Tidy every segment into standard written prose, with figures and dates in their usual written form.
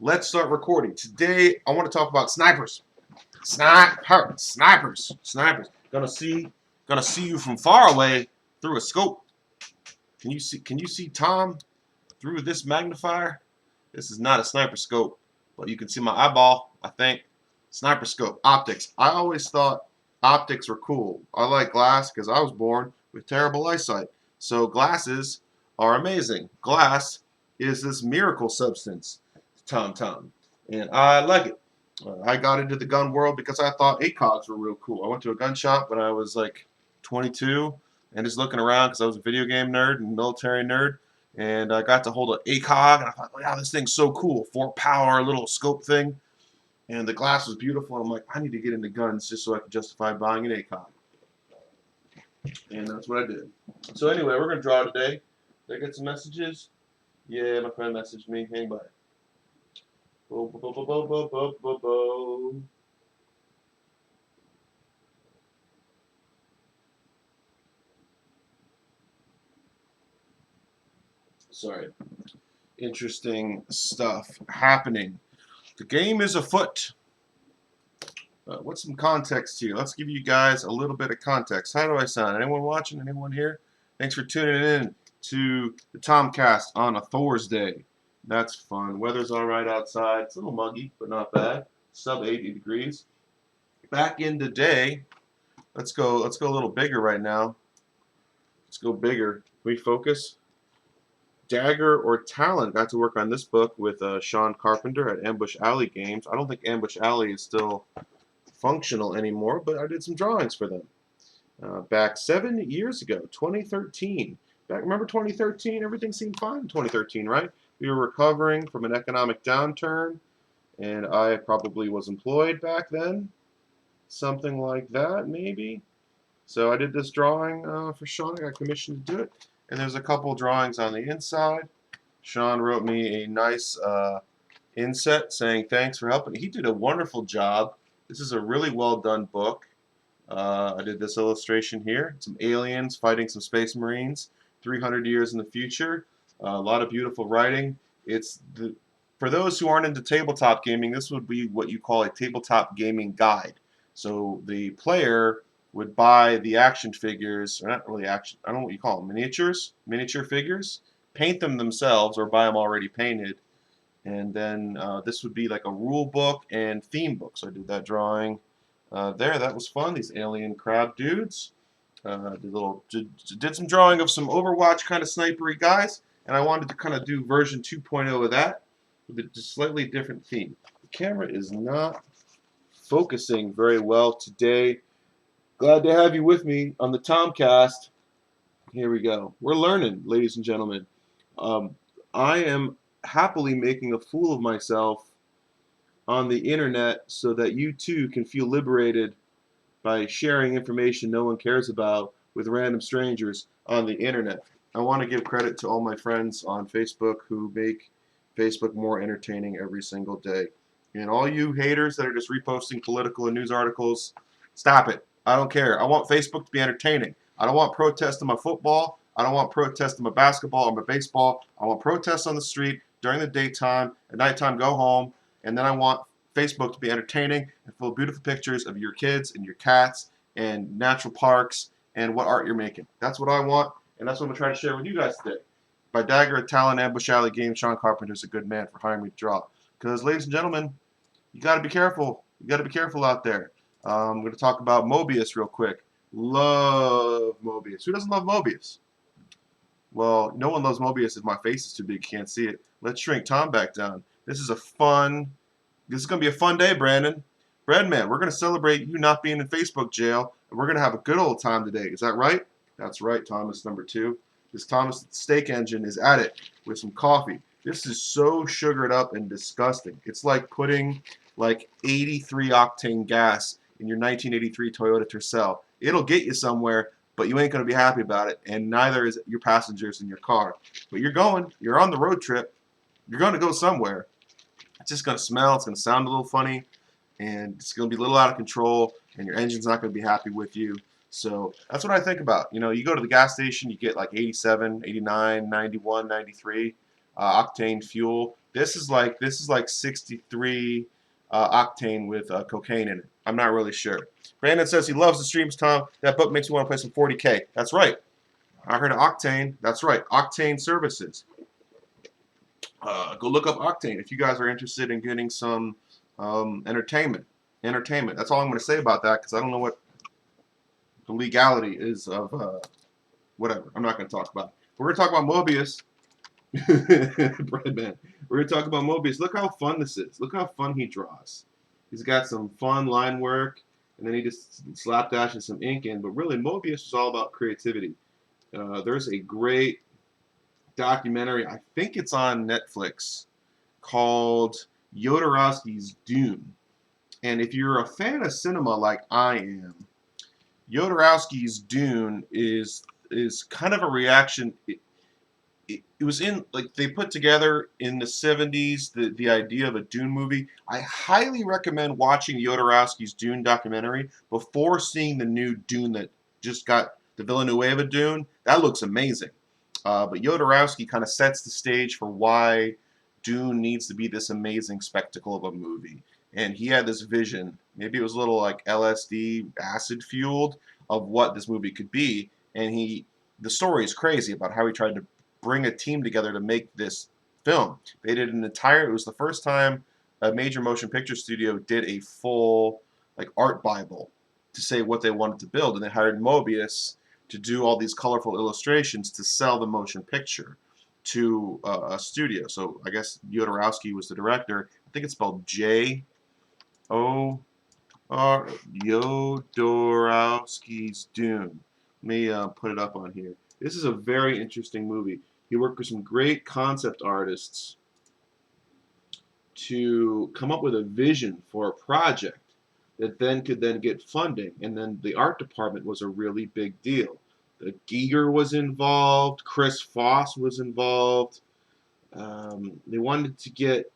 Let's start recording. Today, I want to talk about snipers. Snipers. Gonna see you from far away through a scope. Can you see Tom through this magnifier? This is not a sniper scope, but you can see my eyeball, I think. Sniper scope, optics. I always thought optics were cool. I like glass because I was born with terrible eyesight. So glasses are amazing. Glass is this miracle substance, Tom. And I like it. I got into the gun world because I thought ACOGs were real cool. I went to a gun shop when I was like 22 and just looking around because I was a video game nerd and military nerd. And I got to hold an ACOG, and I thought, wow, this thing's so cool. 4-power little scope thing. And the glass was beautiful. And I'm like, I need to get into guns just so I can justify buying an ACOG. And that's what I did. So anyway, we're going to draw today. Did I get some messages? Yeah, my friend messaged me. Hang by. Bo, bo, bo, bo, bo, bo, bo, bo. Sorry. Interesting stuff happening. The game is afoot. What's some context here? Let's give you guys a little bit of context. How do I sound? Anyone watching? Anyone here? Thanks for tuning in to the Tomcast on a Thursday. That's fun. Weather's all right outside. It's a little muggy, but not bad. Sub 80 degrees. Back in the day, let's go a little bigger right now. Let's go bigger. Can we focus? Dagger or Talon. Got to work on this book with Sean Carpenter at Ambush Alley Games. I don't think Ambush Alley is still functional anymore, but I did some drawings for them back 7 years ago, 2013. Remember 2013? Everything seemed fine in 2013, right? We were recovering from an economic downturn, and I probably was employed back then, something like that, maybe. So I did this drawing for Sean. I got commissioned to do it, and there's a couple drawings on the inside. Sean wrote me a nice inset saying thanks for helping. He did a wonderful job. This is a really well done book. I did this illustration here. Some aliens fighting some space marines 300 years in the future. A lot of beautiful writing. For those who aren't into tabletop gaming, this would be what you call a tabletop gaming guide. So the player would buy the action figures, or not really action, I don't know what you call them, miniature figures, paint them themselves or buy them already painted. And then this would be like a rule book and theme book. So I did that drawing there. That was fun. These alien crab dudes. Did some drawing of some Overwatch kind of snipery guys, and I wanted to kind of do version 2.0 of that with a slightly different theme. The camera is not focusing very well today. Glad to have you with me on the Tomcast. Here we go. We're learning, ladies and gentlemen. I am happily making a fool of myself on the internet so that you too can feel liberated by sharing information no one cares about with random strangers on the internet. I want to give credit to all my friends on Facebook who make Facebook more entertaining every single day. And all you haters that are just reposting political and news articles, stop it. I don't care. I want Facebook to be entertaining. I don't want protests on my football. I don't want protests on my basketball or my baseball. I want protests on the street during the daytime. At nighttime, go home. And then I want Facebook to be entertaining and full of beautiful pictures of your kids and your cats and natural parks and what art you're making. That's what I want, and that's what I'm going to try to share with you guys today. By Dagger at Talon Ambush Alley Games, Sean Carpenter's a good man for hiring me to draw. Because, ladies and gentlemen, you got to be careful. You got to be careful out there. I'm going to talk about Mobius real quick. Love Mobius. Who doesn't love Mobius? Well, no one loves Mobius if my face is too big. You can't see it. Let's shrink Tom back down. This is going to be a fun day, Brandon. Breadman, we're going to celebrate you not being in Facebook jail, and we're going to have a good old time today. Is that right? That's right, Thomas number 2. This Thomas Steak Engine is at it with some coffee. This is so sugared up and disgusting. It's like putting like 83 octane gas in your 1983 Toyota Tercel. It'll get you somewhere, but you ain't going to be happy about it, and neither is your passengers in your car. But you're on the road trip. You're going to go somewhere. It's just going to smell. It's going to sound a little funny, and it's going to be a little out of control, and your engine's not going to be happy with you. So that's what I think about. You know, you go to the gas station, you get like 87, 89, 91, 93 octane fuel. This is like 63 octane with cocaine in it. I'm not really sure. Brandon says he loves the streams, Tom. That book makes me want to play some 40K. That's right. I heard of Octane. That's right. Octane Services. Go look up Octane if you guys are interested in getting some entertainment. Entertainment. That's all I'm going to say about that because I don't know what the legality is of whatever. I'm not going to talk about it. We're going to talk about Mobius. Breadman. We're going to talk about Mobius. Look how fun this is. Look how fun he draws. He's got some fun line work, and then he just slapdashes some ink in. But really, Mobius is all about creativity. There's a great documentary, I think it's on Netflix, called Jodorowsky's Dune. And if you're a fan of cinema like I am, Jodorowsky's Dune is kind of a reaction. It was in, like, they put together in the 70s the idea of a Dune movie. I highly recommend watching Jodorowsky's Dune documentary before seeing the new Dune that just got, the Villeneuve Dune. That looks amazing. But Jodorowsky kind of sets the stage for why Dune needs to be this amazing spectacle of a movie. And he had this vision, maybe it was a little like LSD, acid fueled, of what this movie could be. And the story is crazy about how he tried to bring a team together to make this film. They did it was the first time a major motion picture studio did a full, like, art bible to say what they wanted to build. And they hired Mobius to do all these colorful illustrations to sell the motion picture to a studio. So I guess Jodorowsky was the director. I think it's spelled J-O-R, Jodorowsky's Dune. Let me put it up on here. This is a very interesting movie. He worked with some great concept artists to come up with a vision for a project that then could get funding, and then the art department was a really big deal. The Giger was involved, Chris Foss was involved. They wanted to get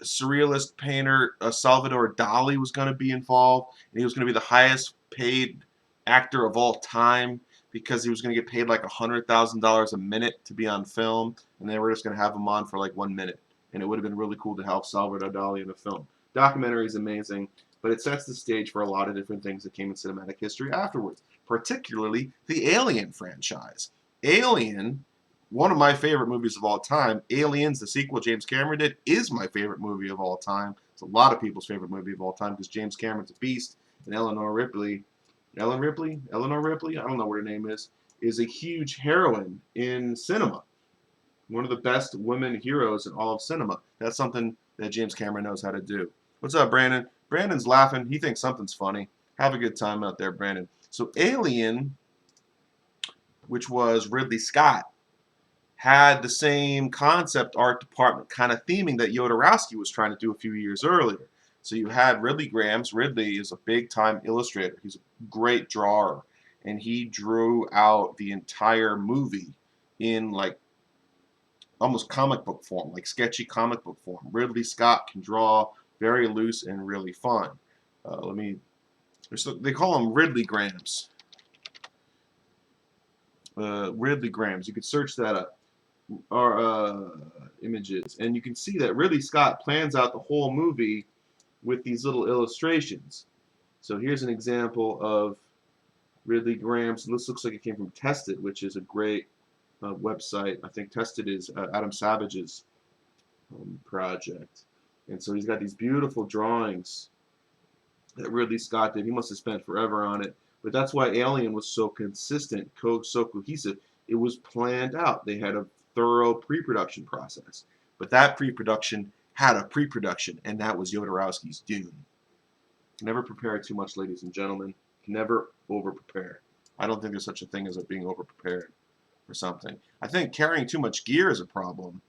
surrealist painter Salvador Dali was going to be involved, and he was going to be the highest paid actor of all time because he was going to get paid like $100,000 a minute to be on film, and they were just going to have him on for like 1 minute, and it would have been really cool to help Salvador Dali in a film. Documentary is amazing, but it sets the stage for a lot of different things that came in cinematic history afterwards, particularly the Alien franchise. Alien, one of my favorite movies of all time. Aliens, the sequel James Cameron did, is my favorite movie of all time. It's a lot of people's favorite movie of all time because James Cameron's a beast, and Eleanor Ripley, I don't know what her name is a huge heroine in cinema. One of the best women heroes in all of cinema. That's something that James Cameron knows how to do. What's up, Brandon? Brandon's laughing. He thinks something's funny. Have a good time out there, Brandon. So Alien, which was Ridley Scott, had the same concept art department kind of theming that Jodorowsky was trying to do a few years earlier. So you had Ridley Grahams. Ridley is a big-time illustrator. He's a great drawer. And he drew out the entire movie in, like, almost comic book form, like sketchy comic book form. Ridley Scott can draw very loose and really fun. They call them Ridley Grahams. Ridley Grahams. You could search that up. Our images, and you can see that Ridley Scott plans out the whole movie with these little illustrations. So here's an example of Ridley Graham's. This looks like it came from Tested, which is a great website. I think Tested is Adam Savage's project, and so he's got these beautiful drawings that Ridley Scott did. He must have spent forever on it, but that's why Alien was so consistent, so cohesive. It was planned out. They had a thorough pre-production process. But that pre-production had a pre-production, and that was Jodorowsky's Dune. Never prepare too much, ladies and gentlemen. Never over-prepare. I don't think there's such a thing as being over-prepared for something. I think carrying too much gear is a problem,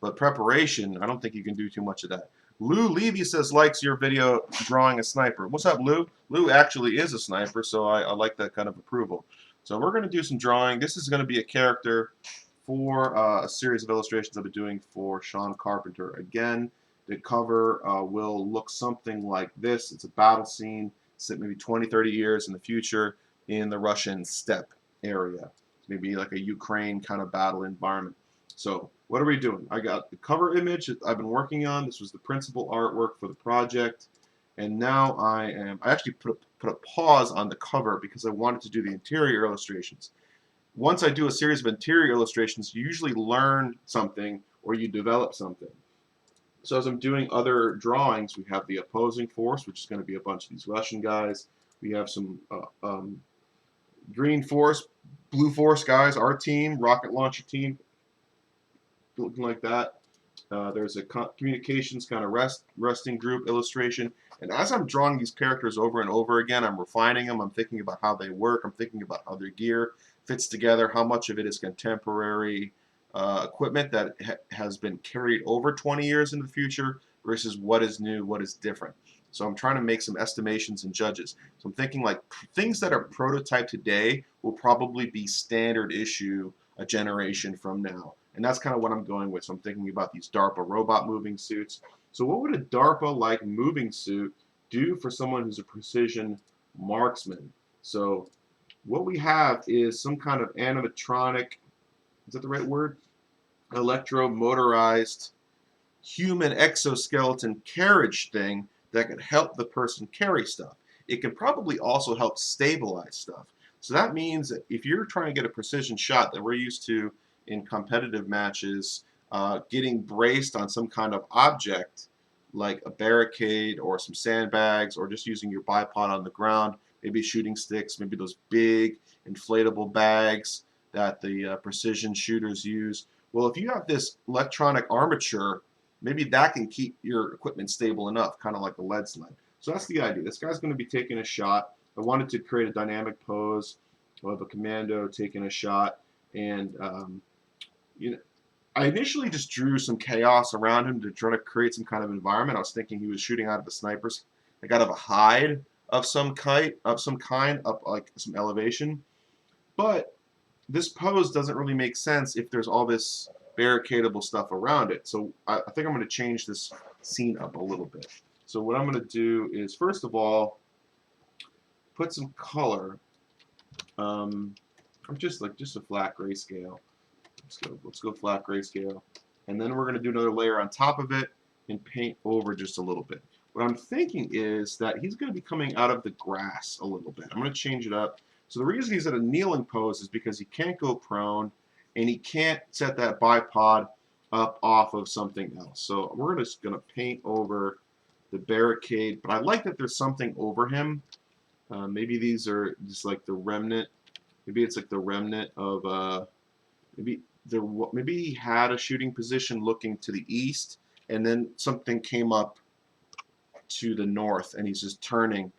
but preparation, I don't think you can do too much of that. Lou Levy says likes your video drawing a sniper. What's up, Lou? Lou actually is a sniper, so I like that kind of approval. So we're going to do some drawing. This is going to be a character for a series of illustrations I've been doing for Sean Carpenter. Again, the cover will look something like this. It's a battle scene set maybe 20, 30 years in the future in the Russian steppe area. Maybe like a Ukraine kind of battle environment. So what are we doing? I got the cover image that I've been working on. This was the principal artwork for the project. And now I actually put a pause on the cover because I wanted to do the interior illustrations. Once I do a series of interior illustrations, you usually learn something or you develop something. So as I'm doing other drawings, we have the opposing force, which is going to be a bunch of these Russian guys. We have some green force, blue force guys, our team, rocket launcher team, looking like that. There's a communications kind of resting group illustration. And as I'm drawing these characters over and over again, I'm refining them. I'm thinking about how they work. I'm thinking about how their gear fits together, how much of it is contemporary equipment that has been carried over 20 years into the future versus what is new, what is different. So I'm trying to make some estimations and judges. So I'm thinking like things that are prototype today will probably be standard issue a generation from now. And that's kind of what I'm going with. So I'm thinking about these DARPA robot moving suits. So what would a DARPA-like moving suit do for someone who's a precision marksman? So what we have is some kind of animatronic, is that the right word? Electro-motorized human exoskeleton carriage thing that can help the person carry stuff. It can probably also help stabilize stuff. So that means that if you're trying to get a precision shot that we're used to in competitive matches, getting braced on some kind of object like a barricade or some sandbags or just using your bipod on the ground, maybe shooting sticks, maybe those big inflatable bags that the precision shooters use. Well, if you have this electronic armature, maybe that can keep your equipment stable enough, kind of like a lead sled. So that's the idea. This guy's going to be taking a shot. I wanted to create a dynamic pose of a commando taking a shot, and you know, I initially just drew some chaos around him to try to create some kind of environment. I was thinking he was shooting out of a sniper's, like out of a hide of some kind, up like some elevation. But this pose doesn't really make sense if there's all this barricadable stuff around it. So I think I'm going to change this scene up a little bit. So what I'm going to do is, first of all, put some color. I'm just a flat grayscale. Let's go flat grayscale. And then we're going to do another layer on top of it and paint over just a little bit. What I'm thinking is that he's going to be coming out of the grass a little bit. I'm going to change it up. So the reason he's at a kneeling pose is because he can't go prone and he can't set that bipod up off of something else. So we're just going to paint over the barricade, but I like that there's something over him. Maybe these are just like the remnant. Maybe it's like the remnant of maybe he had a shooting position looking to the east, and then something came up to the north, and he's just turning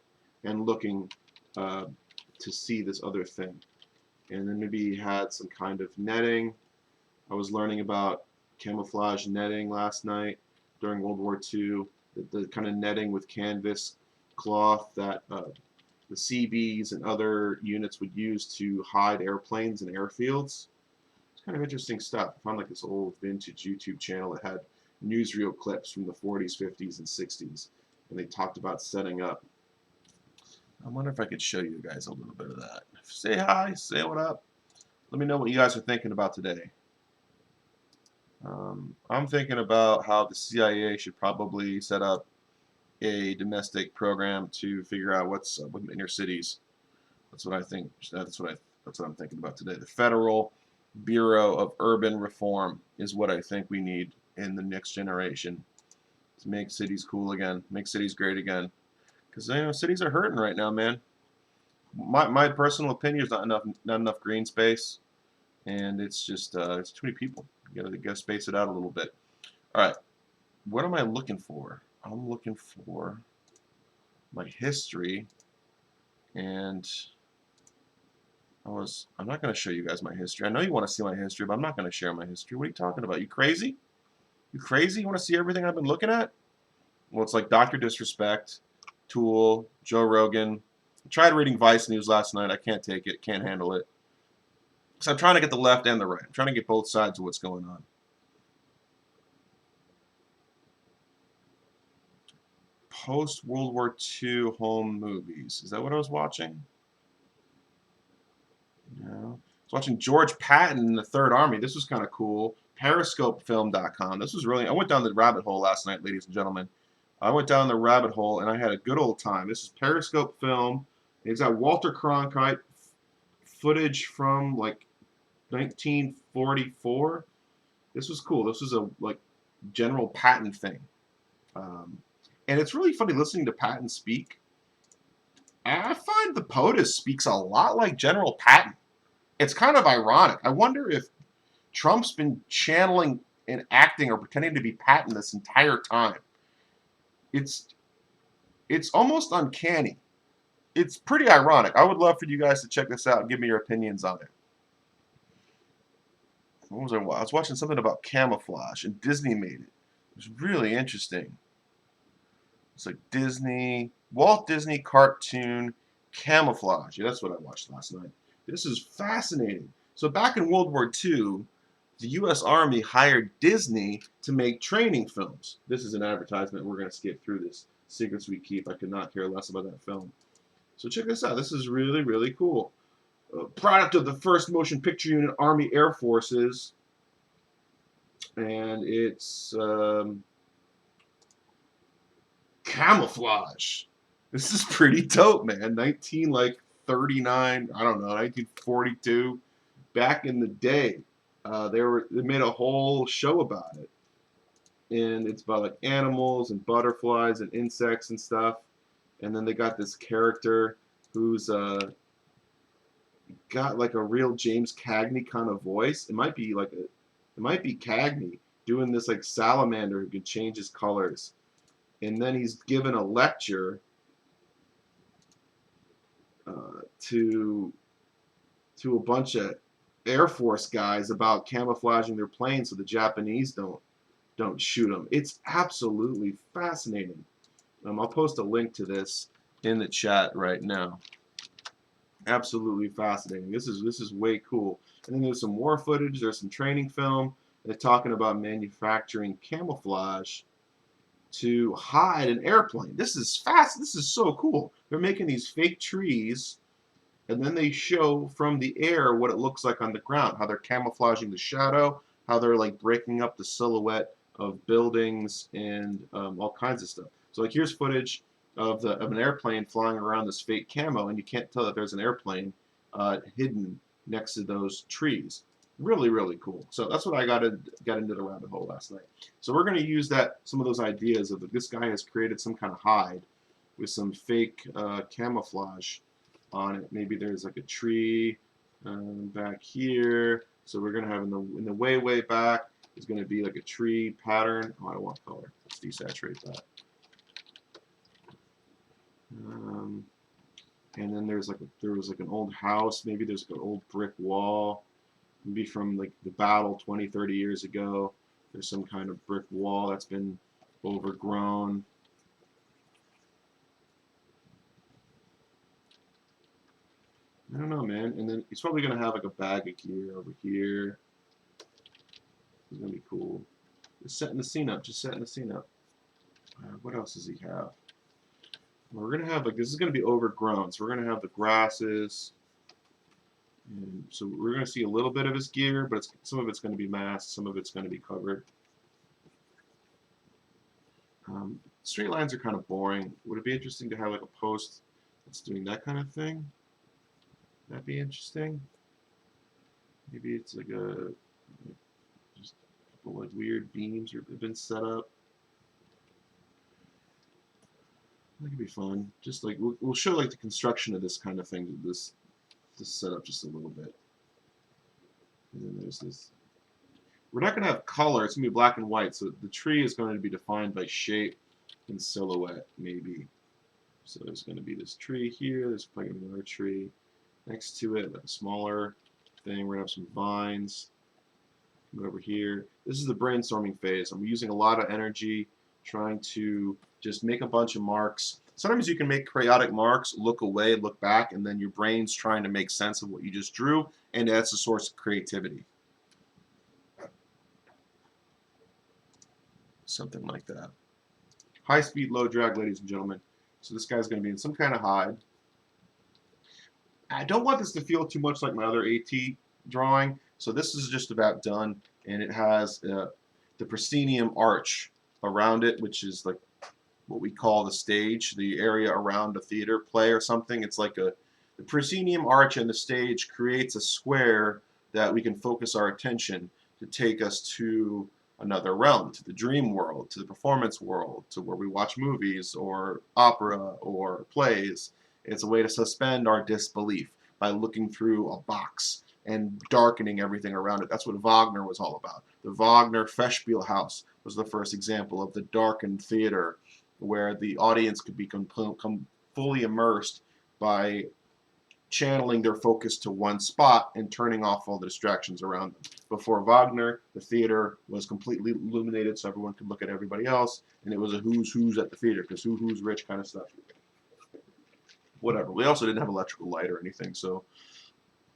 and looking to see this other thing. And then maybe he had some kind of netting. I was learning about camouflage netting last night during World War II, the kind of netting with canvas cloth that the CBs and other units would use to hide airplanes and airfields. It's kind of interesting stuff. I found like this old vintage YouTube channel that had newsreel clips from the 40s, 50s, and 60s, and they talked about setting up. I wonder if I could show you guys a little bit of that. Say hi, say what up. Let me know what you guys are thinking about today. I'm thinking about how the CIA should probably set up a domestic program to figure out what's up with inner cities. That's what I think. That's what I'm thinking about today. The Federal Bureau of Urban Reform is what I think we need in the next generation to make cities cool again, make cities great again. Because cities are hurting right now, man. My personal opinion is not enough green space, and it's just it's too many people. You gotta space it out a little bit. All right, what am I looking for? I'm looking for my history, and I'm not going to show you guys my history. I know you want to see my history, but I'm not going to share my history. What are you talking about? You crazy? You crazy? You want to see everything I've been looking at? Well, it's like Dr. Disrespect, Tool, Joe Rogan. I tried reading Vice News last night. I can't take it. Can't handle it. So I'm trying to get the left and the right. I'm trying to get both sides of what's going on. Post-World War II home movies. Is that what I was watching? No. I was watching George Patton in the Third Army. This was kind of cool. periscopefilm.com. This was really, I went down the rabbit hole last night, ladies and gentlemen. I went down the rabbit hole and I had a good old time. This is Periscope Film. It's got Walter Cronkite footage from like 1944. This was cool. This was a like General Patton thing. And it's really funny listening to Patton speak. I find the POTUS speaks a lot like General Patton. It's kind of ironic. I wonder if Trump's been channeling and acting or pretending to be Patton this entire time. It's almost uncanny. It's pretty ironic. I would love for you guys to check this out and give me your opinions on it. What was I was watching something about camouflage, and Disney made it. It was really interesting. It's like Walt Disney cartoon camouflage. Yeah, that's what I watched last night. This is fascinating. So back in World War II, the U.S. Army hired Disney to make training films. This is an advertisement. We're going to skip through this. Secrets We Keep. I could not care less about that film. So check this out. This is really, really cool. Product of the 1st Motion Picture Unit, Army Air Forces. And it's camouflage. This is pretty dope, man. 1939, I don't know, 1942. Back in the day, they made a whole show about it, and it's about like animals and butterflies and insects and stuff. And then they got this character who's got like a real James Cagney kind of voice. It might be Cagney doing this like salamander who can change his colors. And then he's given a lecture to a bunch of Air Force guys about camouflaging their planes so the Japanese don't shoot them. It's absolutely fascinating. I'll post a link to this in the chat right now. Absolutely fascinating. This is way cool. And then there's some war footage. There's some training film. They're talking about manufacturing camouflage to hide an airplane. This is fast. This is so cool. They're making these fake trees, and then they show from the air what it looks like on the ground, how they're camouflaging the shadow, how they're like breaking up the silhouette of buildings and all kinds of stuff. So like here's footage of an airplane flying around this fake camo, and you can't tell that there's an airplane hidden next to those trees. Really, really cool. So that's what I got into the rabbit hole last night. So we're going to use some of those ideas of this guy has created some kind of hide with some fake camouflage on it. Maybe there's like a tree back here. So we're going to have in the way back is going to be like a tree pattern. Oh, I don't want color. Let's desaturate that. And then there was like an old house. Maybe there's like an old brick wall. Maybe from like the battle 20, 30 years ago. There's some kind of brick wall that's been overgrown. I don't know, man. And then he's probably going to have like a bag of gear over here. It's going to be cool. Just setting the scene up. Just setting the scene up. What else does he have? Well, we're going to have like, this is going to be overgrown. So we're going to have the grasses. And so we're going to see a little bit of his gear, but some of it's going to be masked, some of it's going to be covered. Straight lines are kind of boring. Would it be interesting to have like a post that's doing that kind of thing? That'd be interesting. Maybe it's like just a couple like weird beams have been set up. That could be fun. Just like we'll show like the construction of this kind of thing. This set up just a little bit. And then there's this. We're not going to have color. It's going to be black and white. So the tree is going to be defined by shape and silhouette, maybe. So there's going to be this tree here. There's probably going to be another tree next to it, like a smaller thing. We're going to have some vines. Come over here. This is the brainstorming phase. I'm using a lot of energy trying to just make a bunch of marks. Sometimes you can make chaotic marks, look away, look back, and then your brain's trying to make sense of what you just drew, and that's a source of creativity. Something like that. High speed, low drag, ladies and gentlemen. So this guy's going to be in some kind of hide. I don't want this to feel too much like my other AT drawing, so this is just about done. and it has the proscenium arch around it, which is like what we call the stage, the area around a theater play or something. It's like the proscenium arch and the stage creates a square that we can focus our attention to take us to another realm, to the dream world, to the performance world, to where we watch movies or opera or plays. It's a way to suspend our disbelief by looking through a box and darkening everything around it. That's what Wagner was all about. The Wagner Festspielhaus was the first example of the darkened theater, where the audience could become fully immersed by channeling their focus to one spot and turning off all the distractions around them. Before Wagner, the theater was completely illuminated so everyone could look at everybody else, and it was a who's at the theater, because who's rich kind of stuff. Whatever. We also didn't have electrical light or anything, so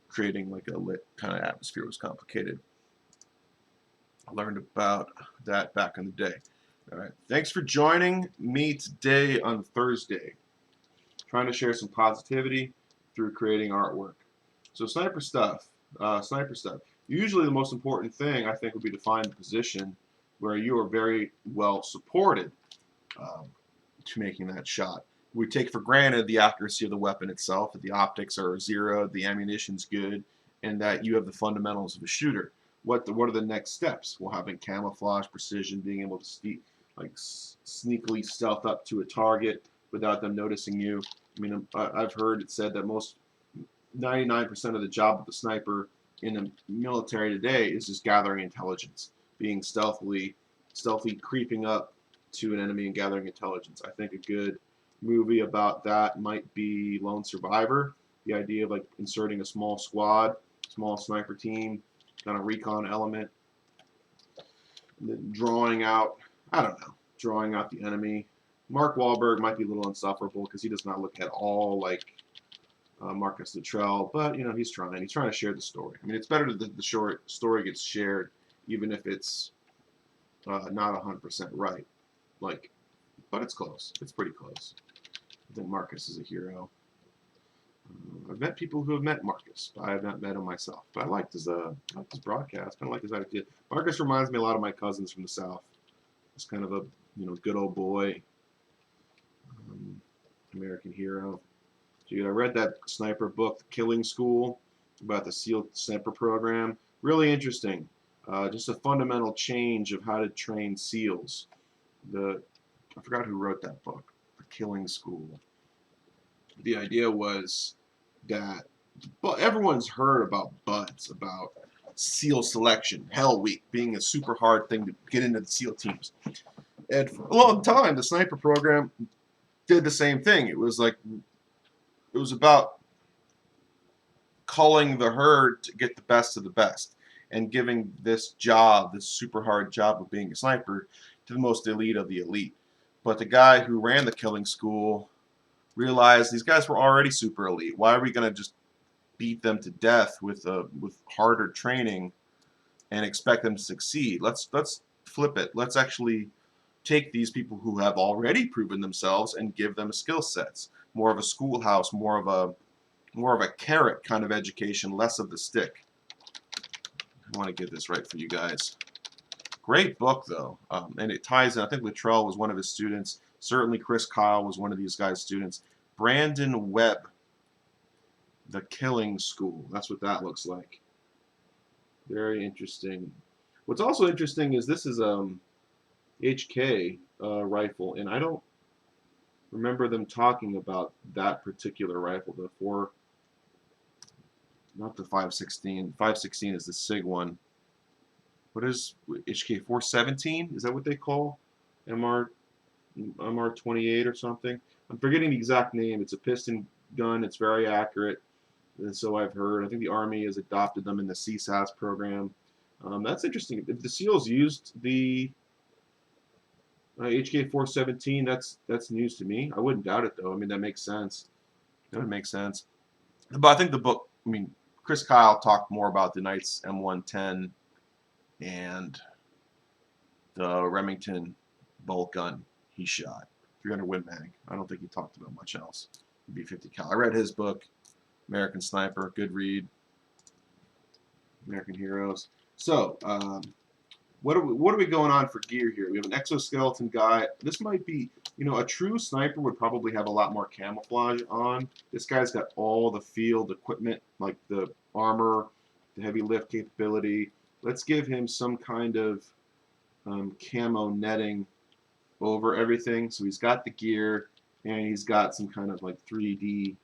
creating like a lit kind of atmosphere was complicated. I learned about that back in the day. All right. Thanks for joining me today on Thursday. Trying to share some positivity through creating artwork. So sniper stuff. Usually the most important thing, I think, would be to find a position where you are very well supported to making that shot. We take for granted the accuracy of the weapon itself, that the optics are zero, the ammunition's good, and that you have the fundamentals of a shooter. What are the next steps? Well, having camouflage, precision, being able to sneakily stealth up to a target without them noticing you. I mean, I've heard it said that 99% of the job of the sniper in the military today is just gathering intelligence, being stealthy creeping up to an enemy and gathering intelligence. I think a good movie about that might be Lone Survivor. The idea of like inserting a small squad, small sniper team, kind of recon element, and then drawing out the enemy. Mark Wahlberg might be a little insufferable because he does not look at all like Marcus Luttrell, but you know, he's trying to share the story. I mean, it's better that the short story gets shared even if it's not 100% right, but it's close. It's pretty close. I think Marcus is a hero. I've met people who have met Marcus, but I have not met him myself. But I liked his broadcast. I like his idea. Marcus reminds me a lot of my cousins from the South. He's kind of a good old boy, American hero. So I read that sniper book, The Killing School, about the SEAL sniper program. Really interesting. Just a fundamental change of how to train SEALs. I forgot who wrote that book, The Killing School. The idea was that, but everyone's heard about BUDS, about SEAL selection, Hell Week being a super hard thing to get into the SEAL teams. And for a long time, the sniper program did the same thing. It was about culling the herd to get the best of the best and giving this super hard job of being a sniper, to the most elite of the elite. But the guy who ran the Killing School realized these guys were already super elite. Why are we going to just beat them to death with harder training and expect them to succeed? Let's flip it. Let's actually take these people who have already proven themselves and give them skill sets. More of a schoolhouse, more of a carrot kind of education, less of the stick. I want to get this right for you guys. Great book, though, and it ties in. I think Luttrell was one of his students. Certainly Chris Kyle was one of these guys' students. Brandon Webb, The Killing School. That's what that looks like. Very interesting. What's also interesting is this is HK rifle, and I don't remember them talking about that particular rifle. Not the 516. 516 is the SIG one. What is HK 417? Is that what they call MR28 or something? I'm forgetting the exact name. It's a piston gun. It's very accurate, and so I've heard. I think the Army has adopted them in the CSAS program. That's interesting. If the SEALs used the HK 417, that's news to me. I wouldn't doubt it, though. I mean, that makes sense. That would make sense. But I think the book, Chris Kyle talked more about the Knight's M110 and the Remington bolt gun he shot, 300 Win Mag. I don't think he talked about much else. B50 cal. I read his book, American Sniper. Good read. American Heroes. So What are we going on for gear here? We have an exoskeleton guy. This might be, you know, a true sniper would probably have a lot more camouflage on. This guy's got all the field equipment, like the armor, the heavy lift capability. Let's give him some kind of camo netting over everything. So he's got the gear, and he's got some kind of like 3D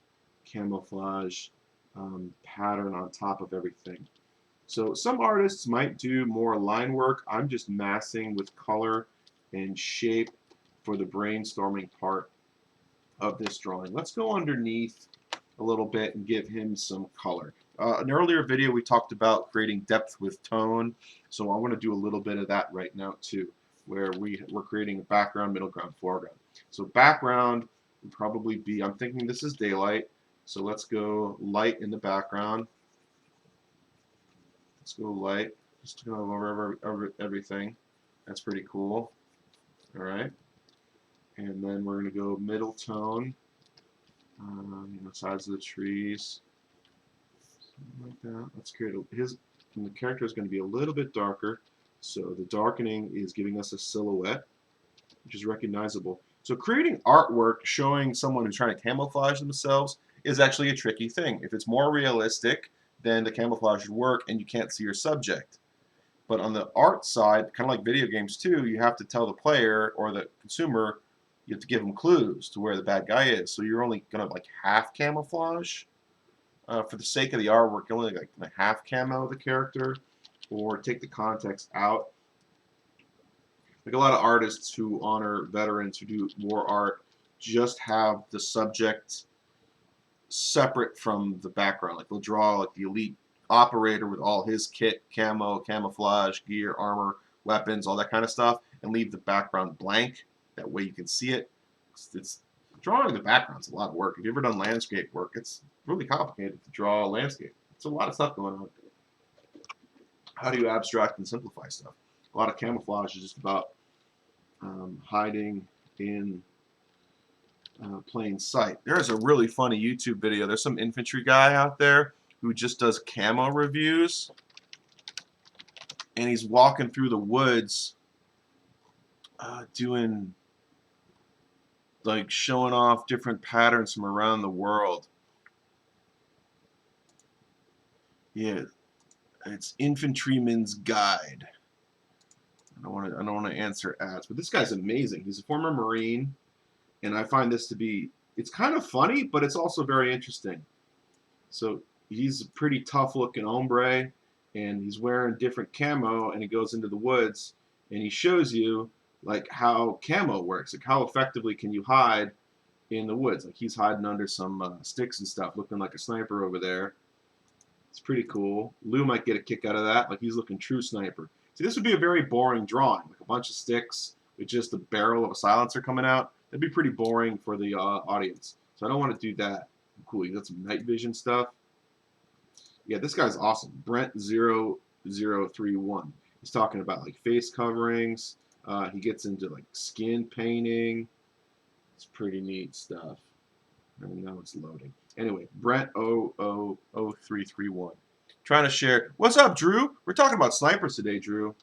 camouflage pattern on top of everything. So some artists might do more line work. I'm just massing with color and shape for the brainstorming part of this drawing. Let's go underneath a little bit and give him some color. An earlier video we talked about creating depth with tone, so I want to do a little bit of that right now too, where we're creating a background, middle ground, foreground. So background would probably be, I'm thinking this is daylight, so let's go light in the background. Let's go light, just to go over everything. That's pretty cool. All right, and then we're going to go middle tone, you know, sides of the trees, something like that. Let's create and the character is going to be a little bit darker, so the darkening is giving us a silhouette, which is recognizable. So creating artwork showing someone who's trying to camouflage themselves is actually a tricky thing. If it's more realistic, then the camouflage should work and you can't see your subject. But on the art side, kind of like video games too, you have to tell the player or the consumer, you have to give them clues to where the bad guy is. So you're only going to like half camouflage. For the sake of the artwork, you're only like half camo the character, or take the context out. Like a lot of artists who honor veterans who do war art just have the subject separate from the background. Like they'll draw like the elite operator with all his kit, camo, camouflage, gear, armor, weapons, all that kind of stuff, and leave the background blank. That way you can see it. It's drawing the background's a lot of work. If you've ever done landscape work, it's really complicated to draw a landscape. It's a lot of stuff going on. How do you abstract and simplify stuff? A lot of camouflage is just about hiding in plain sight. There's a really funny YouTube video. There's some infantry guy out there who just does camo reviews, and he's walking through the woods doing, like, showing off different patterns from around the world. Yeah, it's Infantryman's Guide. I don't want to answer ads, but this guy's amazing. He's a former Marine, and I find this to be, it's kind of funny, but it's also very interesting. So he's a pretty tough looking hombre, and he's wearing different camo, and he goes into the woods, and he shows you like how camo works, like how effectively can you hide in the woods. Like he's hiding under some sticks and stuff, looking like a sniper over there. It's pretty cool. Lou might get a kick out of that, like he's looking true sniper. See, this would be a very boring drawing, like a bunch of sticks with just the barrel of a silencer coming out. That'd be pretty boring for the audience. So I don't want to do that. Cool, you got some night vision stuff. Yeah, this guy's awesome. Brent0031. He's talking about like face coverings. He gets into like skin painting. It's pretty neat stuff. And now it's loading. Anyway, Brent000331. Trying to share. What's up, Drew? We're talking about snipers today, Drew.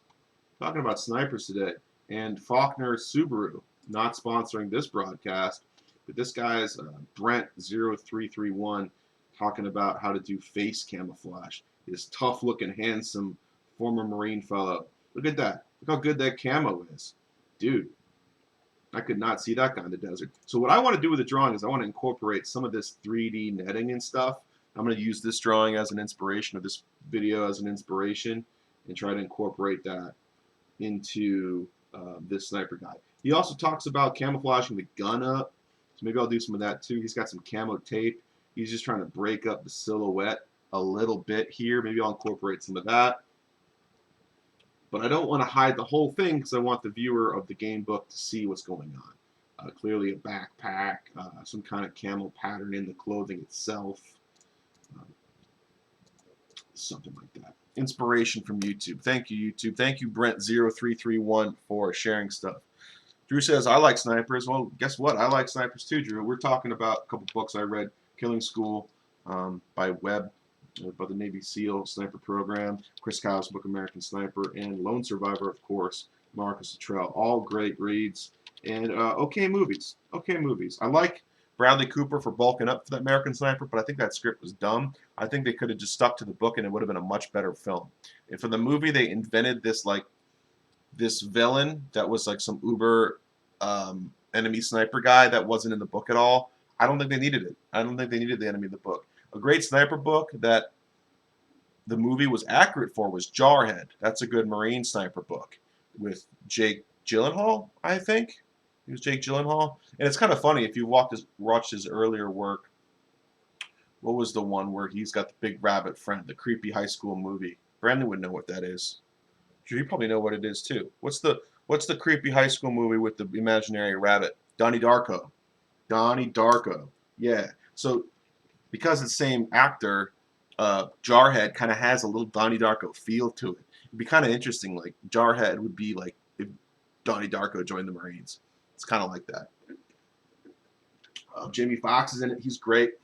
Talking about snipers today. And Faulkner Subaru, not sponsoring this broadcast, but this guy's Brent0331 talking about how to do face camouflage. This tough-looking, handsome former Marine fellow. Look at that. Look how good that camo is. Dude, I could not see that guy in the desert. So what I want to do with the drawing is I want to incorporate some of this 3D netting and stuff. I'm going to use this drawing as an inspiration, or this video as an inspiration, and try to incorporate that into this sniper guy. He also talks about camouflaging the gun up, so maybe I'll do some of that too. He's got some camo tape. He's just trying to break up the silhouette a little bit here. Maybe I'll incorporate some of that. But I don't want to hide the whole thing because I want the viewer of the game book to see what's going on. Clearly a backpack, some kind of camo pattern in the clothing itself. Something like that. Inspiration from YouTube. Thank you, YouTube. Thank you, Brent0331, for sharing stuff. Drew says, I like snipers. Well, guess what? I like snipers too, Drew. We're talking about a couple books I read. Killing School by Webb. about the Navy SEAL sniper program, Chris Kyle's book American Sniper, and Lone Survivor, of course, Marcus Luttrell. All great reads and okay movies. Okay movies. I like Bradley Cooper for bulking up for that American Sniper, but I think that script was dumb. I think they could have just stuck to the book and it would have been a much better film. And for the movie, they invented this like this villain that was like some uber enemy sniper guy that wasn't in the book at all. I don't think they needed it. I don't think they needed the enemy in the book. A great sniper book that the movie was accurate for was Jarhead. That's a good Marine sniper book with Jake Gyllenhaal, I think. He was Jake Gyllenhaal. And it's kind of funny if you watched his earlier work. What was the one where he's got the big rabbit friend, the creepy high school movie? Brandon would know what that is. You probably know what it is too. What's the creepy high school movie with the imaginary rabbit? Donnie Darko. Donnie Darko. Yeah. So because it's the same actor, Jarhead kind of has a little Donnie Darko feel to it. It'd be kind of interesting. Like Jarhead would be like if Donnie Darko joined the Marines. It's kind of like that. Jamie Foxx is in it. He's great.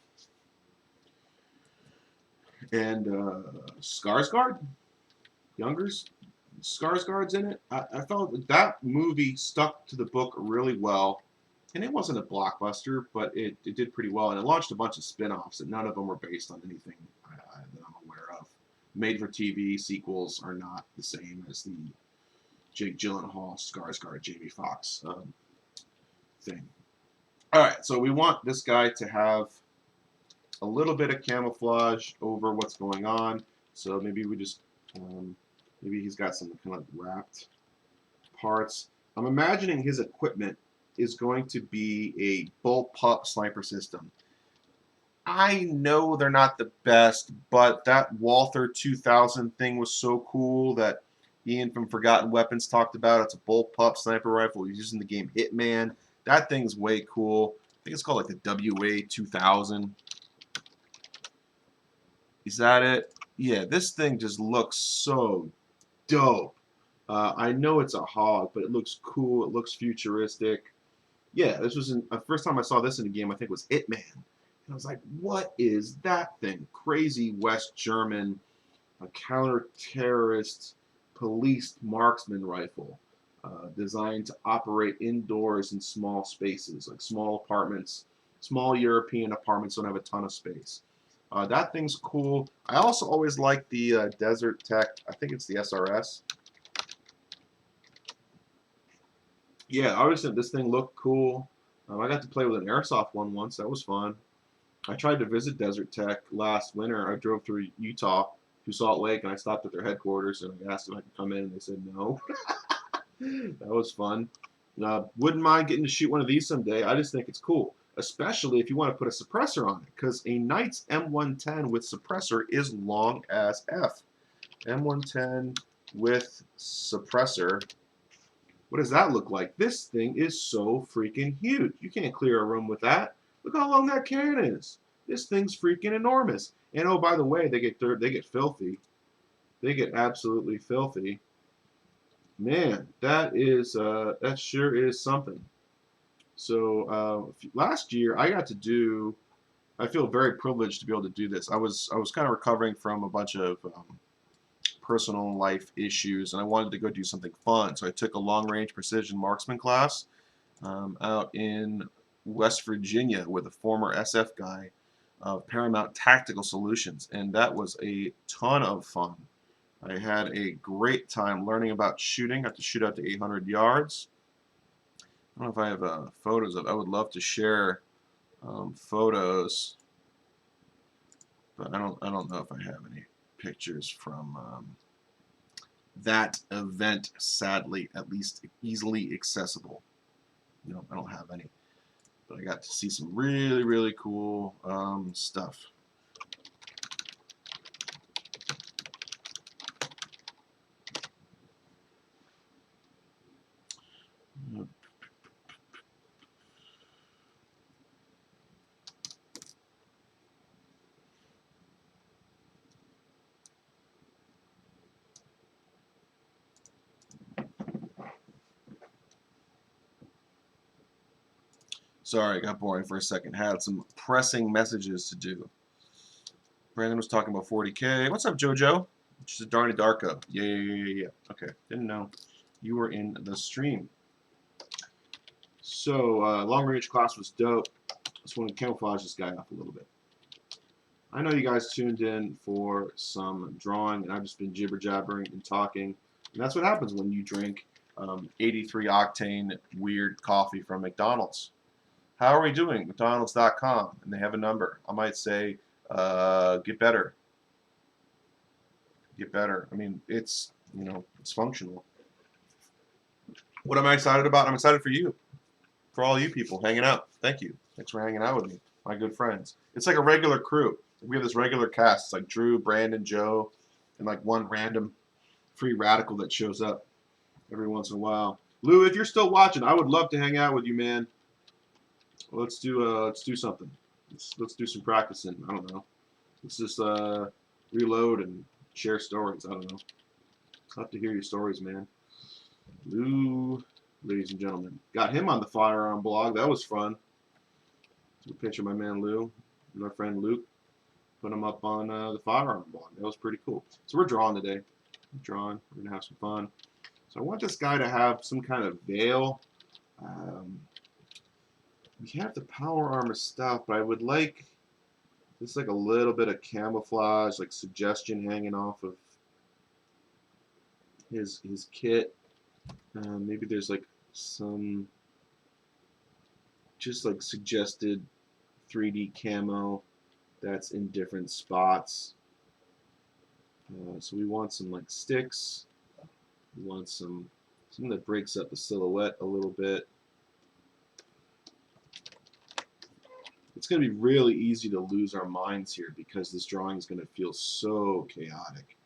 And Skarsgård, Youngers, Skarsgård's in it. I felt that movie stuck to the book really well. And it wasn't a blockbuster, but it did pretty well. And it launched a bunch of spin-offs, and none of them were based on anything that I'm aware of. Made-for-TV sequels are not the same as the Jake Gyllenhaal, Skarsgård, Jamie Foxx thing. All right, so we want this guy to have a little bit of camouflage over what's going on. So maybe we just, maybe he's got some kind of wrapped parts. I'm imagining his equipment is going to be a bullpup sniper system. I know they're not the best, but that Walther 2000 thing was so cool that Ian from Forgotten Weapons talked about. It's a bullpup sniper rifle he's using the game Hitman. That thing's way cool. I think it's called like the WA 2000. Is that it? Yeah, this thing just looks so dope. I know it's a hog, but it looks cool. It looks futuristic. Yeah, this was the first time I saw this in a game. I think was Hitman. And I was like, what is that thing? Crazy West German, a counter-terrorist, policed marksman rifle designed to operate indoors in small spaces, like small apartments. Small European apartments don't have a ton of space. That thing's cool. I also always like the Desert Tech. I think it's the SRS. Yeah, obviously this thing looked cool. I got to play with an airsoft one once. That was fun. I tried to visit Desert Tech last winter. I drove through Utah to Salt Lake, and I stopped at their headquarters, and I asked if I could come in, and they said no. That was fun. Wouldn't mind getting to shoot one of these someday. I just think it's cool, especially if you want to put a suppressor on it, because a Knight's M110 with suppressor is long as F. M110 with suppressor. What does that look like? This thing is so freaking huge. You can't clear a room with that. Look how long that cannon is. This thing's freaking enormous. And oh, by the way, they get filthy. They get absolutely filthy. Man, that sure is something. So last year I got to do. I feel very privileged to be able to do this. I was kind of recovering from a bunch of personal life issues, and I wanted to go do something fun. So I took a long-range precision marksman class out in West Virginia with a former SF guy of Paramount Tactical Solutions, and that was a ton of fun. I had a great time learning about shooting. I got to shoot out to 800 yards. I don't know if I have photos of it. I would love to share photos, but I don't know if I have any pictures from that event, sadly, at least easily accessible. No, I don't have any. But I got to see some really, really cool stuff. Sorry, I got boring for a second. Had some pressing messages to do. Brandon was talking about 40K. What's up, JoJo? She's a Darny Darko. Yeah. Okay, didn't know you were in the stream. So, long range class was dope. Just want to camouflage this guy off a little bit. I know you guys tuned in for some drawing, and I've just been jibber-jabbering and talking. And that's what happens when you drink 83 octane weird coffee from McDonald's. How are we doing? McDonald's.com, and they have a number. I might say, get better. Get better. I mean, it's, you know, it's functional. What am I excited about? I'm excited for you. For all you people hanging out. Thank you. Thanks for hanging out with me, my good friends. It's like a regular crew. We have this regular cast. It's like Drew, Brandon, Joe, and like one random free radical that shows up every once in a while. Lou, if you're still watching, I would love to hang out with you, man. Well, let's do something. Let's do some practicing. I don't know. Let's just reload and share stories. I don't know. I'll have to hear your stories, man. Lou, ladies and gentlemen, got him on the firearm blog. That was fun. A picture of my man Lou, and my friend Luke. Put him up on the firearm blog. That was pretty cool. So we're drawing today. We're drawing. We're gonna have some fun. So I want this guy to have some kind of veil. We have the power armor stuff, but I would like just like a little bit of camouflage, like suggestion hanging off of his kit. Maybe there's like some just like suggested 3D camo that's in different spots. So we want some like sticks. We want something that breaks up the silhouette a little bit. It's going to be really easy to lose our minds here because this drawing is going to feel so chaotic.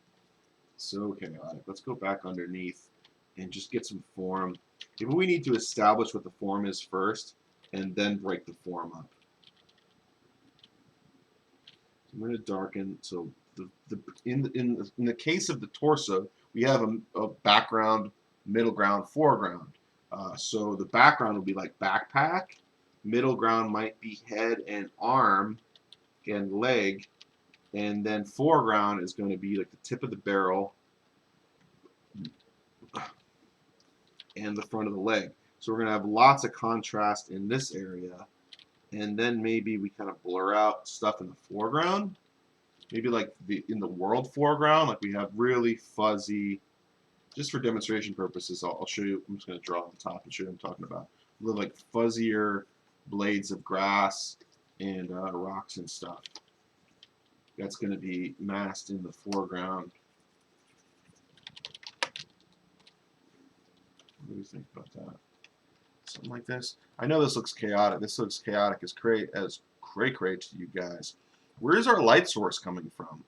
So chaotic. Let's go back underneath and just get some form. Maybe we need to establish what the form is first and then break the form up. I'm going to darken. So in the case of the torso, we have a background, middle ground, foreground. So the background will be like backpack. Middle ground might be head and arm and leg. And then foreground is going to be like the tip of the barrel and the front of the leg. So we're going to have lots of contrast in this area. And then maybe we kind of blur out stuff in the foreground. Maybe like in the world foreground, like we have really fuzzy, just for demonstration purposes, I'll show you. I'm just going to draw on top and show you what I'm talking about. A little like fuzzier blades of grass and rocks and stuff. That's going to be masked in the foreground. What do you think about that? Something like this. I know this looks chaotic. This looks chaotic as cray to you guys. Where is our light source coming from?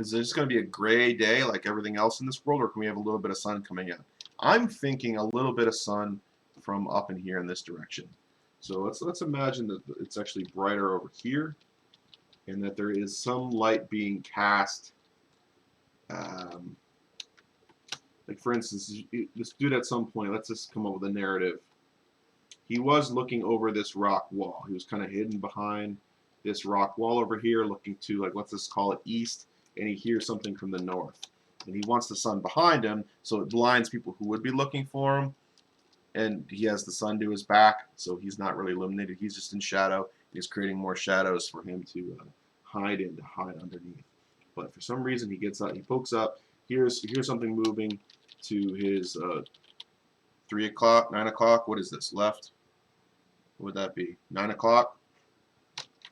Is this going to be a gray day like everything else in this world, or can we have a little bit of sun coming in? I'm thinking a little bit of sun from up in here in this direction. So let's imagine that it's actually brighter over here, and that there is some light being cast. Like for instance, this dude at some point, let's just come up with a narrative. He was looking over this rock wall. He was kind of hidden behind this rock wall over here, looking to, like, let's just call it east, and he hears something from the north. And he wants the sun behind him, so it blinds people who would be looking for him. And he has the sun to his back, so he's not really illuminated. He's just in shadow. He's creating more shadows for him to hide in, to hide underneath. But for some reason, he gets up, he pokes up, here's something moving to his 3 o'clock, 9 o'clock. What is this? Left? What would that be? 9 o'clock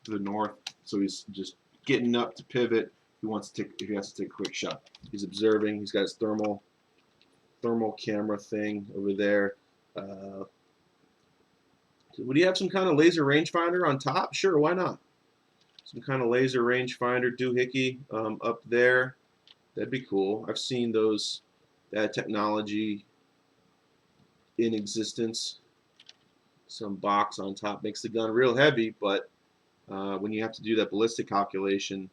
to the north. So he's just getting up to pivot. He has to take a quick shot. He's observing. He's got his thermal camera thing over there. Would he have some kind of laser rangefinder on top? Sure, why not? Some kind of laser rangefinder doohickey up there. That'd be cool. I've seen that technology in existence. Some box on top makes the gun real heavy, but when you have to do that ballistic calculation,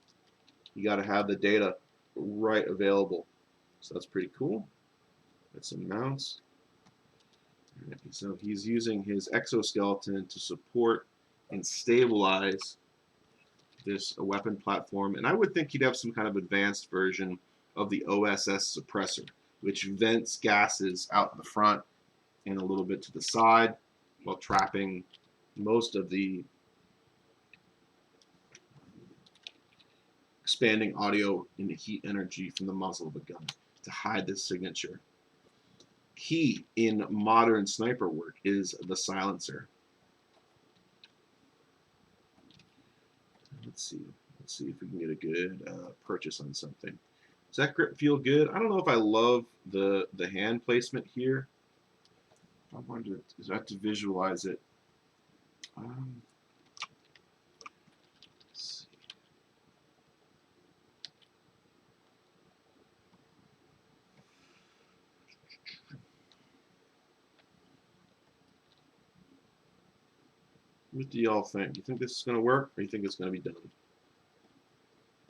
you got to have the data right available. So that's pretty cool. Got some mounts. Right, so he's using his exoskeleton to support and stabilize this weapon platform, and I would think he'd have some kind of advanced version of the OSS suppressor, which vents gases out the front and a little bit to the side while trapping most of the expanding audio and heat energy from the muzzle of the gun to hide this signature. Key in modern sniper work is the silencer. Let's see if we can get a good purchase on something. Does that grip feel good? I don't know if I love the hand placement here. I wonder, I have to visualize it. Let's see. What do y'all think? Do you think this is going to work, or do you think it's going to be done?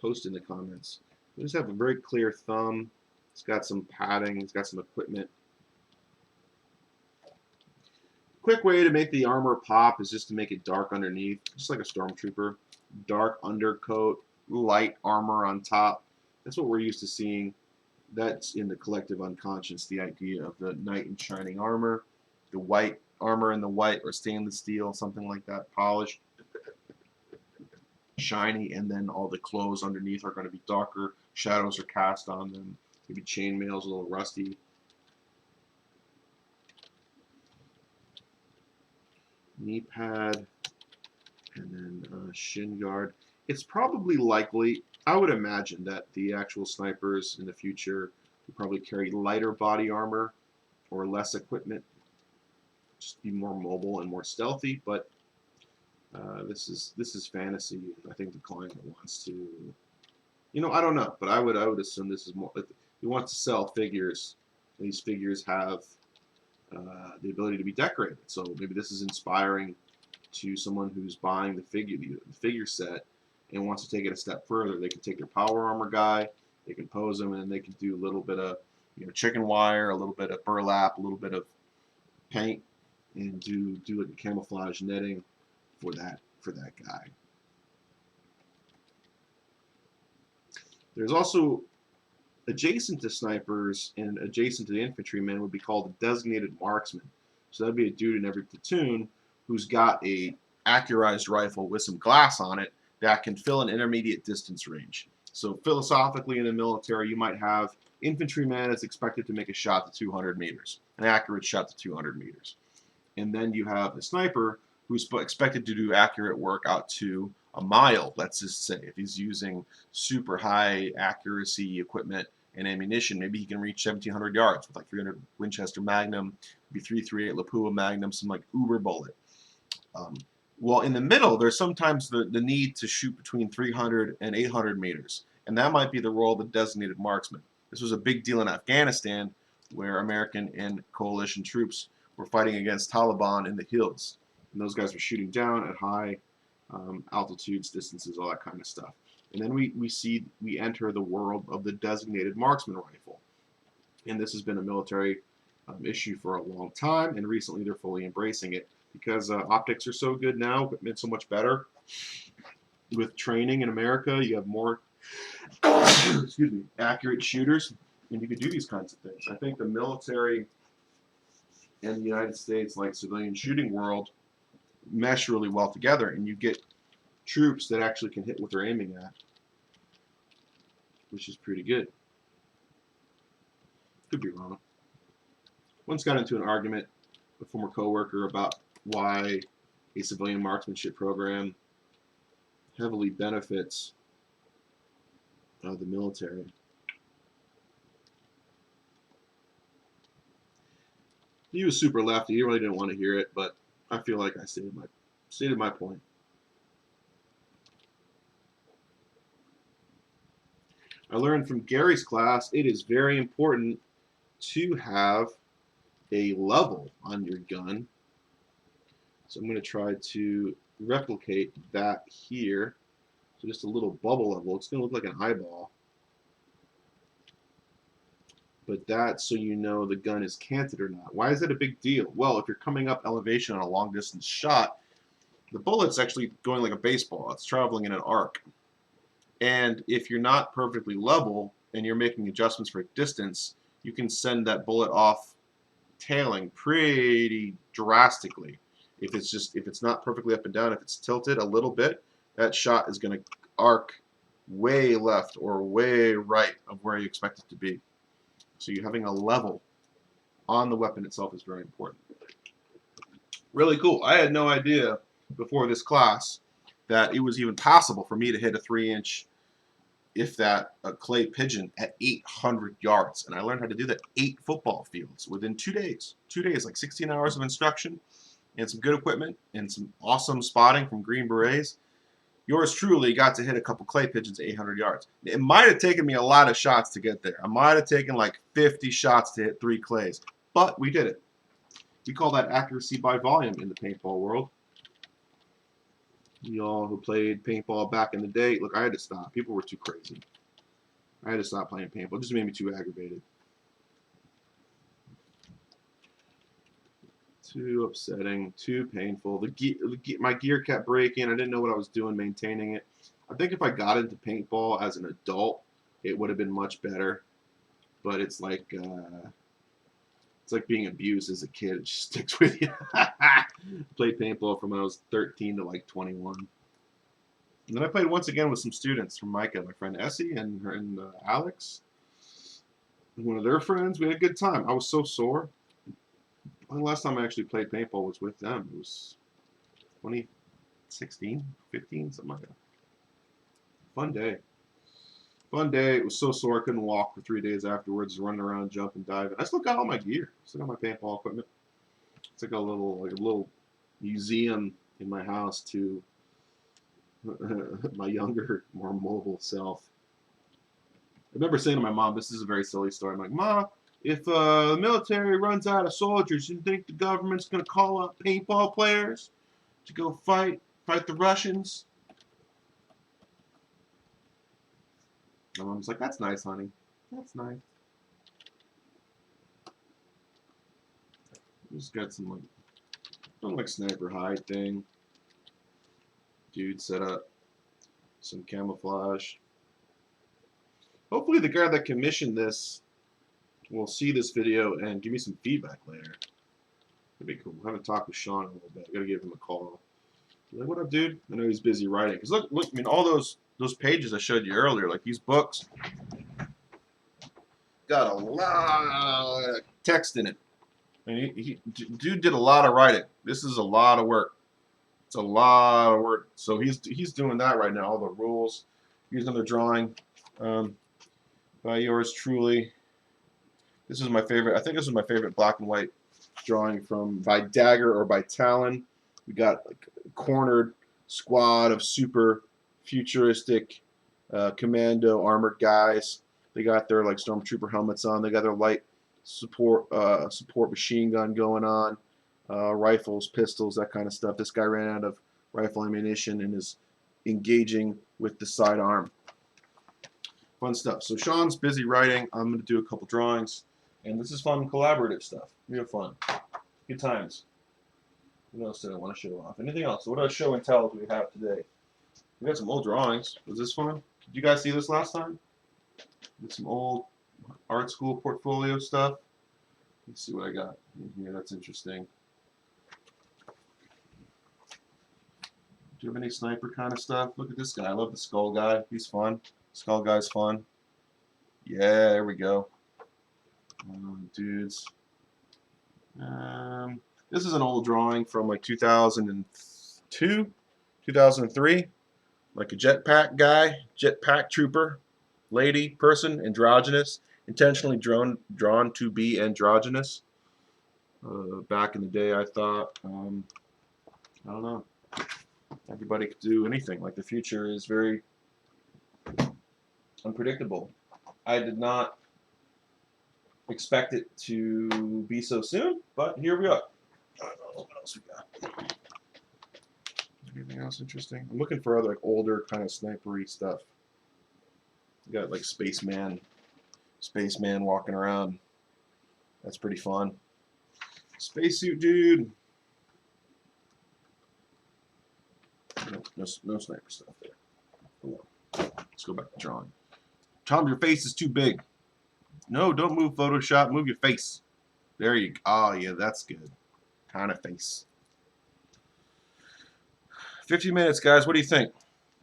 Post in the comments. We just have a very clear thumb. It's got some padding. It's got some equipment. Quick way to make the armor pop is just to make it dark underneath, just like a stormtrooper. Dark undercoat, light armor on top. That's what we're used to seeing. That's in the collective unconscious, the idea of the knight in shining armor, the white armor in the white or stainless steel, something like that, polished, shiny, and then all the clothes underneath are going to be darker. Shadows are cast on them. Maybe chainmail's a little rusty. Knee pad, and then shin guard. It's probably likely, I would imagine, that the actual snipers in the future will probably carry lighter body armor or less equipment, just be more mobile and more stealthy. But this is fantasy. I think the client wants to, you know, I don't know, but I would assume this is more. He wants to sell figures. These figures have the ability to be decorated. So maybe this is inspiring to someone who's buying the figure set and wants to take it a step further. They can take their power armor guy, they can pose him, and they can do a little bit of, you know, chicken wire, a little bit of burlap, a little bit of paint, and do like a camouflage netting for that guy. There's also, adjacent to snipers and adjacent to the infantrymen, would be called a designated marksman. So that'd be a dude in every platoon who's got a accurized rifle with some glass on it that can fill an intermediate distance range. So philosophically in the military, you might have infantryman is expected to make a shot to 200 meters, an accurate shot to 200 meters. And then you have a sniper who's expected to do accurate work out to a mile, let's just say. If he's using super high accuracy equipment and ammunition, maybe he can reach 1,700 yards with like 300 Winchester Magnum, maybe 338 Lapua Magnum, some like uber bullet. Well, in the middle, there's sometimes the need to shoot between 300 and 800 meters, and that might be the role of the designated marksman. This was a big deal in Afghanistan, where American and coalition troops were fighting against Taliban in the hills, and those guys were shooting down at high altitudes, distances, all that kind of stuff. And then we enter the world of the designated marksman rifle, and this has been a military issue for a long time, and recently they're fully embracing it because optics are so good now, equipment's so much better. With training in America, you have more excuse me, accurate shooters, and you can do these kinds of things. I think the military and the United States, like civilian shooting world, mesh really well together, and you get troops that actually can hit what they're aiming at, which is pretty good. Could be wrong. Once got into an argument with a former coworker about why a civilian marksmanship program heavily benefits the military. He was super lefty. He really didn't want to hear it, but I feel like I stated my point. I learned from Gary's class it is very important to have a level on your gun. So I'm going to try to replicate that here. So just a little bubble level. It's going to look like an eyeball. But that's so you know the gun is canted or not. Why is that a big deal? Well, if you're coming up elevation on a long distance shot, the bullet's actually going like a baseball. It's traveling in an arc. And if you're not perfectly level and you're making adjustments for distance, you can send that bullet off tailing pretty drastically. If it's not perfectly up and down, if it's tilted a little bit, that shot is going to arc way left or way right of where you expect it to be. So you having a level on the weapon itself is very important. Really cool. I had no idea before this class that it was even possible for me to hit a 3-inch, if that, a clay pigeon at 800 yards. And I learned how to do that 8 football fields within 2 days. 2 days, like 16 hours of instruction and some good equipment and some awesome spotting from Green Berets. Yours truly got to hit a couple clay pigeons at 800 yards. It might have taken me a lot of shots to get there. I might have taken like 50 shots to hit 3 clays, but we did it. We call that accuracy by volume in the paintball world. Y'all who played paintball back in the day, look, I had to stop. People were too crazy. I had to stop playing paintball. It just made me too aggravated. Too upsetting, too painful. My gear kept breaking. I didn't know what I was doing maintaining it. I think if I got into paintball as an adult, it would have been much better. But it's like being abused as a kid. It just sticks with you. Played paintball from when I was 13 to like 21. And then I played once again with some students from Micah, my friend Essie and Alex, and one of their friends. We had a good time. I was so sore. The last time I actually played paintball was with them. It was 2016, 15, something like that. Fun day. Fun day. It was so sore I couldn't walk for 3 days afterwards, running around, jumping, diving. I still got all my gear. Still got my paintball equipment. It's like a little museum in my house to my younger, more mobile self. I remember saying to my mom, this is a very silly story. I'm like, Ma, if the military runs out of soldiers, you think the government's going to call up paintball players to go fight the Russians? My mom's like, that's nice, honey. That's nice. Just got some like sniper hide thing. Dude set up some camouflage. Hopefully the guy that commissioned this will see this video and give me some feedback later. That'd be cool. I haven't talked with Sean in a little bit. I gotta give him a call. Like, what up, dude? I know he's busy writing. Cause look, I mean, all those pages I showed you earlier, like these books, got a lot of text in it. And dude did a lot of writing. This is a lot of work. It's a lot of work. So he's doing that right now. All the rules. Here's another drawing by yours truly. This is my favorite. I think this is my favorite black and white drawing by Dagger or by Talon. We got like a cornered squad of super futuristic commando armored guys. They got their like stormtrooper helmets on. They got their light support machine gun going on, rifles, pistols, that kind of stuff. This guy ran out of rifle ammunition and is engaging with the sidearm. Fun stuff. So Sean's busy writing. I'm going to do a couple drawings. And this is fun collaborative stuff. Real fun. Good times. What else did I want to show off? Anything else? So what other show and tell do we have today? We got some old drawings. Was this fun? Did you guys see this last time? Did some old art school portfolio stuff. Let's see what I got in here. That's interesting. Do you have any sniper kind of stuff? Look at this guy. I love the skull guy. He's fun. Skull guy's fun. Yeah, there we go. Dudes. This is an old drawing from like 2002, 2003. Like a jetpack guy, jetpack trooper, lady, person, androgynous, intentionally drawn to be androgynous. Back in the day, I thought, I don't know, everybody could do anything. Like the future is very unpredictable. I did not expect it to be so soon, but here we are. What else we got? Anything else interesting? I'm looking for other like older kind of snipery stuff. We got like spaceman walking around. That's pretty fun. Spacesuit dude. No sniper stuff there. Hold on. Let's go back to drawing. Tom, your face is too big. No, don't move Photoshop. Move your face. There you go. Oh, yeah, that's good. Kind of face. 50 minutes, guys. What do you think?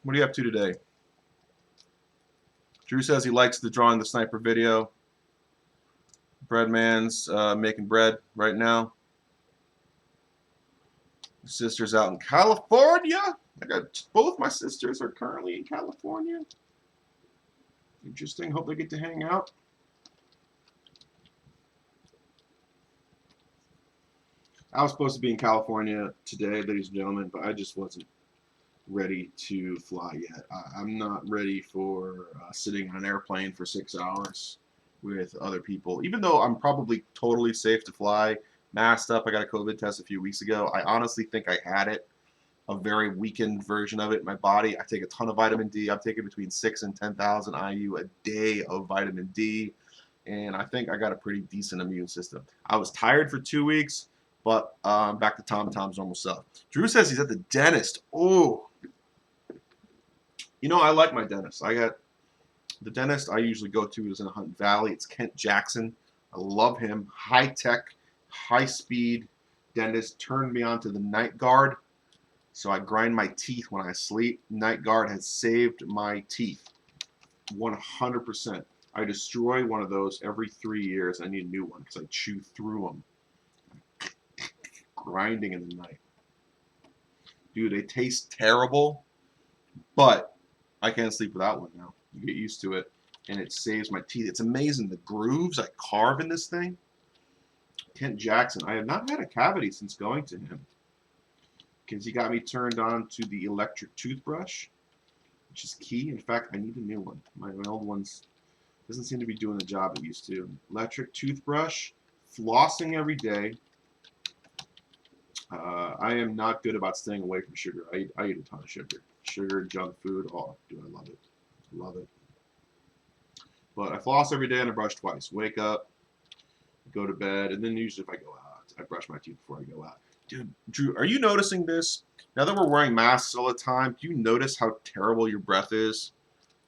What are you up to today? Drew says he likes the drawing the sniper video. Breadman's making bread right now. Sister's out in California. I got both my sisters are currently in California. Interesting. Hope they get to hang out. I was supposed to be in California today, ladies and gentlemen, but I just wasn't ready to fly yet. I'm not ready for sitting on an airplane for 6 hours with other people. Even though I'm probably totally safe to fly, masked up. I got a COVID test a few weeks ago. I honestly think I had it, a very weakened version of it in my body. I take a ton of vitamin D. I'm taking between 6 and 10,000 IU a day of vitamin D, and I think I got a pretty decent immune system. I was tired for 2 weeks, but back to Tom's normal self. Drew says he's at the dentist. Oh, you know, I like my dentist. I got the dentist I usually go to is in Hunt Valley. It's Kent Jackson. I love him. High tech, high speed dentist. Turned me on to the Night Guard, so I grind my teeth when I sleep. Night Guard has saved my teeth 100%. I destroy one of those every 3 years. I need a new one because I chew through them. Grinding in the night. Dude, they taste terrible, but I can't sleep without one now. You get used to it, and it saves my teeth. It's amazing the grooves I carve in this thing. Kent Jackson. I have not had a cavity since going to him because he got me turned on to the electric toothbrush, which is key. In fact, I need a new one. My old one's doesn't seem to be doing the job it used to. Electric toothbrush, flossing every day. I am not good about staying away from sugar. I eat a ton of sugar. Sugar, junk food. Oh, dude, I love it. Love it. But I floss every day and I brush twice. Wake up, go to bed, and then usually if I go out, I brush my teeth before I go out. Dude, Drew, are you noticing this? Now that we're wearing masks all the time, do you notice how terrible your breath is?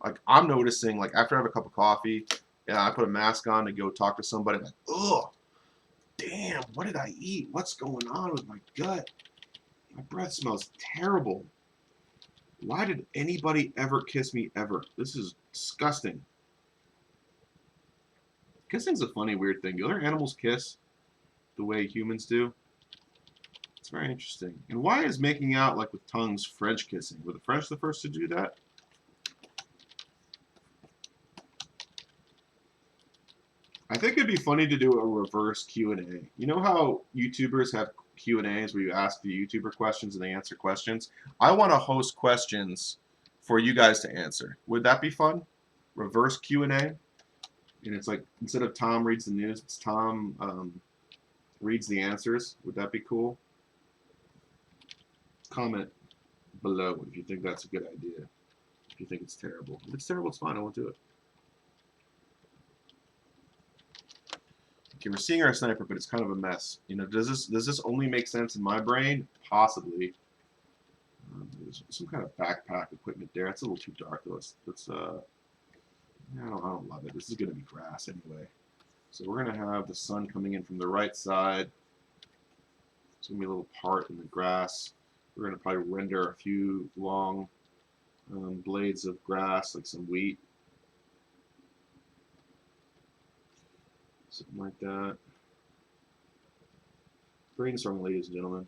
Like, I'm noticing, like, after I have a cup of coffee and I put a mask on to go talk to somebody, I'm like, ugh, damn, what did I eat? What's going on with my gut? My breath smells terrible. Why did anybody ever kiss me ever? This is disgusting. Kissing's a funny, weird thing. Do other animals kiss the way humans do? It's very interesting. And why is making out, like, with tongues French kissing? Were the French the first to do that? I think it'd be funny to do a reverse Q&A. You know how YouTubers have Q&As where you ask the YouTuber questions and they answer questions? I want to host questions for you guys to answer. Would that be fun? Reverse Q&A? And it's like, instead of Tom reads the news, it's Tom reads the answers. Would that be cool? Comment below if you think that's a good idea. If you think it's terrible. If it's terrible, it's fine. I won't do it. Okay, we're seeing our sniper, but it's kind of a mess. You know, does this only make sense in my brain? Possibly. There's some kind of backpack equipment there. It's a little too dark though. I don't love it. This is going to be grass anyway. So we're going to have the sun coming in from the right side. It's going to be a little part in the grass. We're going to probably render a few long blades of grass, like some wheat. Something like that. Brainstorming, ladies and gentlemen.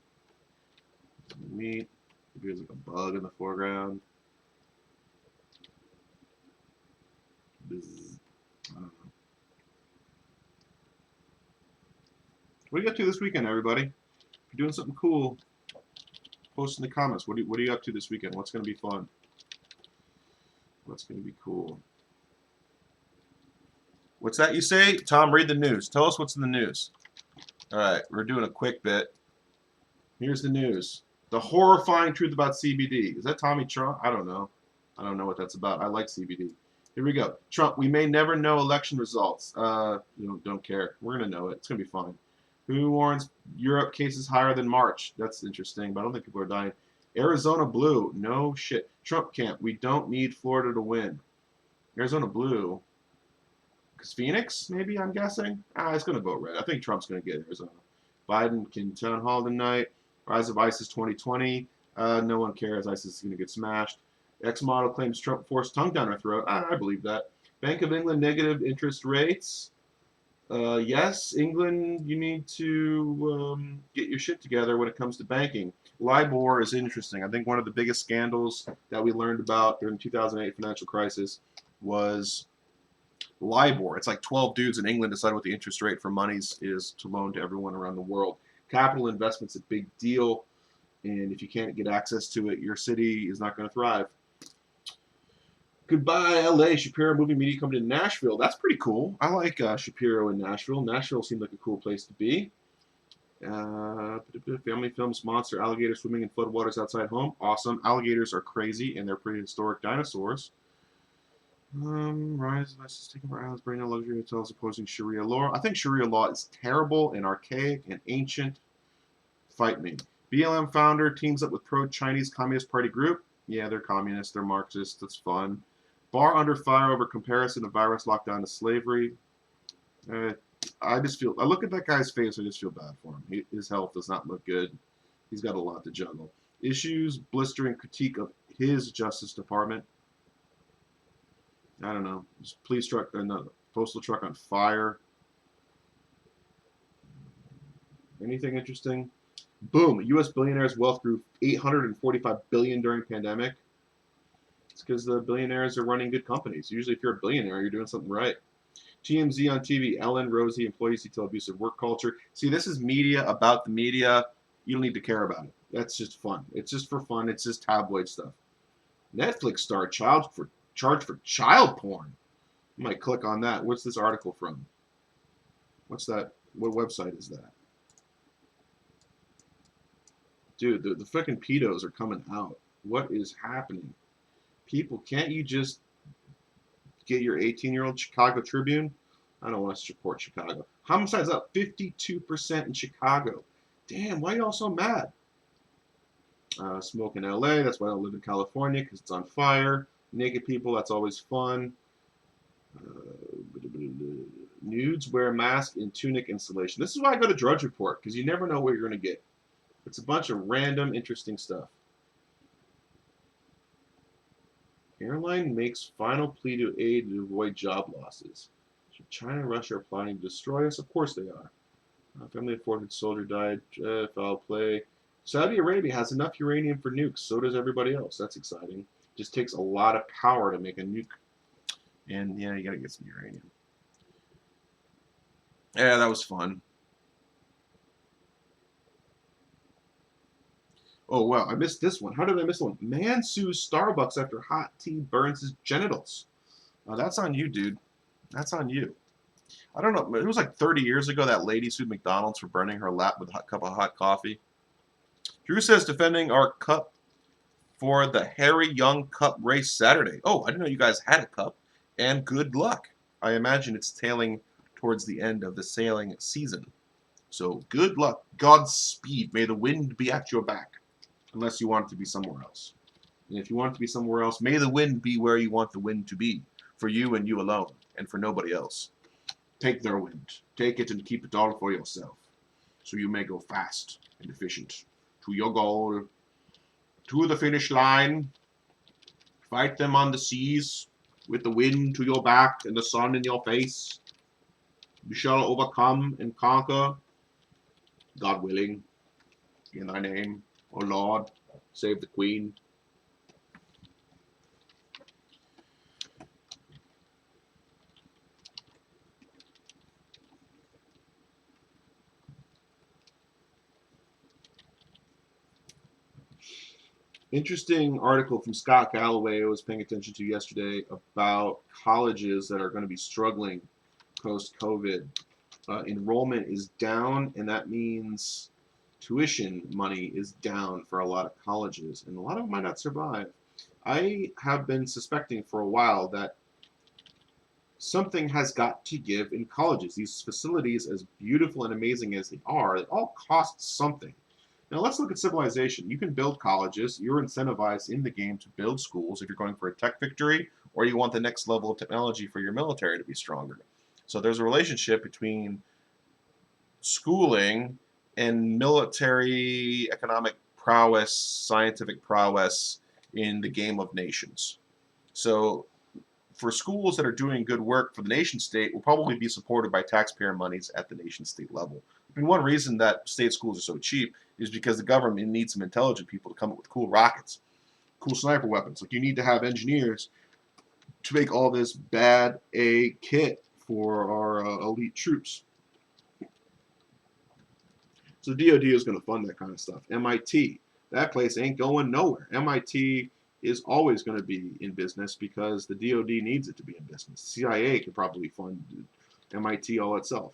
Some meat. Maybe there's like a bug in the foreground. I don't know. What are you up to this weekend, everybody? If you're doing something cool, post in the comments. What are you up to this weekend? What's going to be fun? What's going to be cool? What's that you say? Tom, read the news. Tell us what's in the news. All right, we're doing a quick bit. Here's the news. The horrifying truth about CBD. Is that Tommy Trump? I don't know. I don't know what that's about. I like CBD. Here we go. Trump, we may never know election results. Don't care. We're going to know it. It's going to be fine. Who warns Europe cases higher than March? That's interesting, but I don't think people are dying. Arizona blue. No shit. Trump camp. We don't need Florida to win. Arizona blue. Because Phoenix, maybe, I'm guessing. It's going to vote red. I think Trump's going to get Arizona. Biden can town hall tonight. Rise of ISIS 2020. No one cares. ISIS is going to get smashed. Ex-model claims Trump forced tongue down her throat. I believe that. Bank of England negative interest rates. Yes, England, you need to get your shit together when it comes to banking. LIBOR is interesting. I think one of the biggest scandals that we learned about during the 2008 financial crisis was LIBOR. It's like 12 dudes in England decide what the interest rate for monies is to loan to everyone around the world. Capital investment's a big deal, and if you can't get access to it, your city is not going to thrive. Goodbye, LA. Shapiro Movie Media coming to Nashville. That's pretty cool. I like Shapiro in Nashville. Nashville seemed like a cool place to be. Family films, monster, alligator swimming in floodwaters outside home. Awesome. Alligators are crazy, and they're prehistoric dinosaurs. Rise of ISIS taking over islands, bringing luxury hotels opposing Sharia law. I think Sharia law is terrible and archaic and ancient. Fight me. BLM founder teams up with pro-Chinese Communist Party group. Yeah, they're communists. They're Marxists. That's fun. Bar under fire over comparison of virus lockdown to slavery. I look at that guy's face, I just feel bad for him. His health does not look good. He's got a lot to juggle. Issues, blistering critique of his Justice Department. I don't know. Police truck, postal truck on fire. Anything interesting? Boom. U.S. billionaires' wealth grew $845 billion during pandemic. It's because the billionaires are running good companies. Usually, if you're a billionaire, you're doing something right. TMZ on TV. Ellen, Rosie, employees detail abusive work culture. See, this is media about the media. You don't need to care about it. That's just fun. It's just for fun. It's just tabloid stuff. Netflix star charged for child porn. I might click on that. What's this article from? What's that? What website is that? Dude, the freaking pedos are coming out. What is happening? People, can't you just get your 18-year-old Chicago Tribune? I don't want to support Chicago. Homicides up 52% in Chicago. Damn, why are y'all so mad? Smoke in LA, that's why I don't live in California, because it's on fire. Naked people, that's always fun. Nudes, wear a mask in tunic installation. This is why I go to Drudge Report, because you never know what you're going to get. It's a bunch of random, interesting stuff. Airline makes final plea to aid to avoid job losses. Should China and Russia are plotting to destroy us? Of course they are. Family of 400 soldier died. Foul play. Saudi Arabia has enough uranium for nukes. So does everybody else. That's exciting. Just takes a lot of power to make a nuke. And yeah, you gotta get some uranium. Yeah, that was fun. Oh, wow, I missed this one. How did I miss one? Man sues Starbucks after hot tea burns his genitals. That's on you, dude. That's on you. I don't know. It was like 30 years ago that lady sued McDonald's for burning her lap with a cup of hot coffee. Drew says defending our cup for the Harry Young Cup race Saturday. Oh, I didn't know you guys had a cup. And good luck. I imagine it's tailing towards the end of the sailing season. So good luck. Godspeed. May the wind be at your back. Unless you want it to be somewhere else. And if you want it to be somewhere else, may the wind be where you want the wind to be. For you and you alone. And for nobody else. Take their wind. Take it and keep it all for yourself. So you may go fast and efficient to your goal. To the finish line. Fight them on the seas. With the wind to your back and the sun in your face. You shall overcome and conquer. God willing. In thy name. O Lord, save the Queen. Interesting article from Scott Galloway I was paying attention to yesterday about colleges that are going to be struggling post-COVID. Enrollment is down, and that means tuition money is down for a lot of colleges, and a lot of them might not survive. I have been suspecting for a while that something has got to give in colleges. These facilities, as beautiful and amazing as they all cost something. Now let's look at civilization. You can build colleges. You're incentivized in the game to build schools if you're going for a tech victory or you want the next level of technology for your military to be stronger. So there's a relationship between schooling and military economic prowess, scientific prowess in the game of nations. So for schools that are doing good work for the nation state will probably be supported by taxpayer monies at the nation state level. I mean, one reason that state schools are so cheap is because the government needs some intelligent people to come up with cool rockets, cool sniper weapons. Like you need to have engineers to make all this bad A kit for our elite troops. So the DoD is going to fund that kind of stuff. MIT, that place ain't going nowhere. MIT is always going to be in business because the DoD needs it to be in business. CIA could probably fund MIT all itself.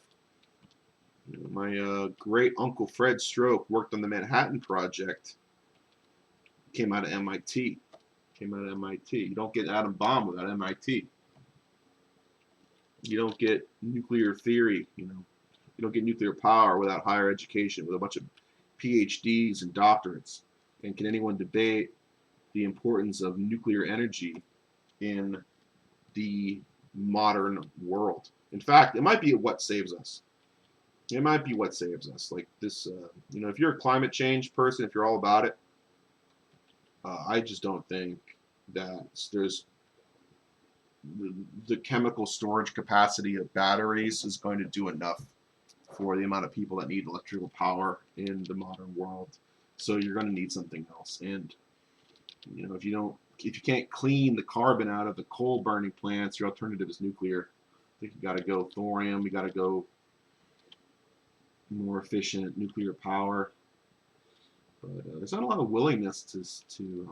You know, my great uncle Fred Stroke worked on the Manhattan Project. Came out of MIT. Came out of MIT. You don't get atom bomb without MIT. You don't get nuclear theory. You don't get nuclear power without higher education, with a bunch of PhDs and doctorates. And can anyone debate the importance of nuclear energy in the modern world? In fact, it might be what saves us. It might be what saves us. Like this, if you're a climate change person, if you're all about it, I just don't think that there's the chemical storage capacity of batteries is going to do enough for the amount of people that need electrical power in the modern world. So you're going to need something else. And if you can't clean the carbon out of the coal burning plants, your alternative is nuclear. I think you got to go thorium. You got to go more efficient nuclear power. But there's not a lot of willingness to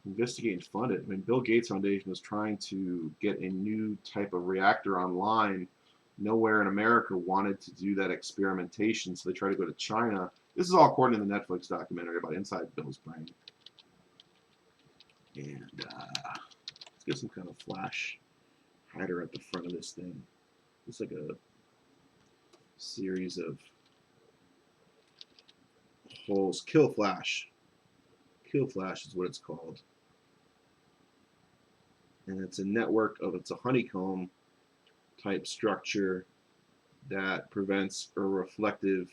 investigate and fund it. I mean, Bill Gates Foundation was trying to get a new type of reactor online. Nowhere in America wanted to do that experimentation, so they tried to go to China. This is all according to the Netflix documentary about Inside Bill's Brain. And let's get some kind of flash hider at the front of this thing. It's like a series of holes. Kill flash. Kill flash is what it's called. And it's a network it's a honeycomb type structure that prevents a reflective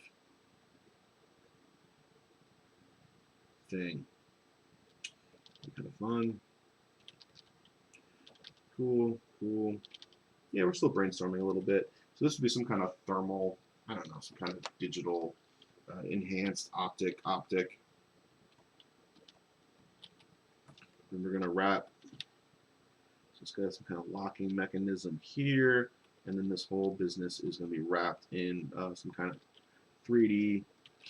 thing. Kind of fun. Cool. Yeah, we're still brainstorming a little bit. So this would be some kind of thermal, I don't know, some kind of digital enhanced optic. And we're going to wrap. So it's got some kind of locking mechanism here. And then this whole business is going to be wrapped in some kind of 3D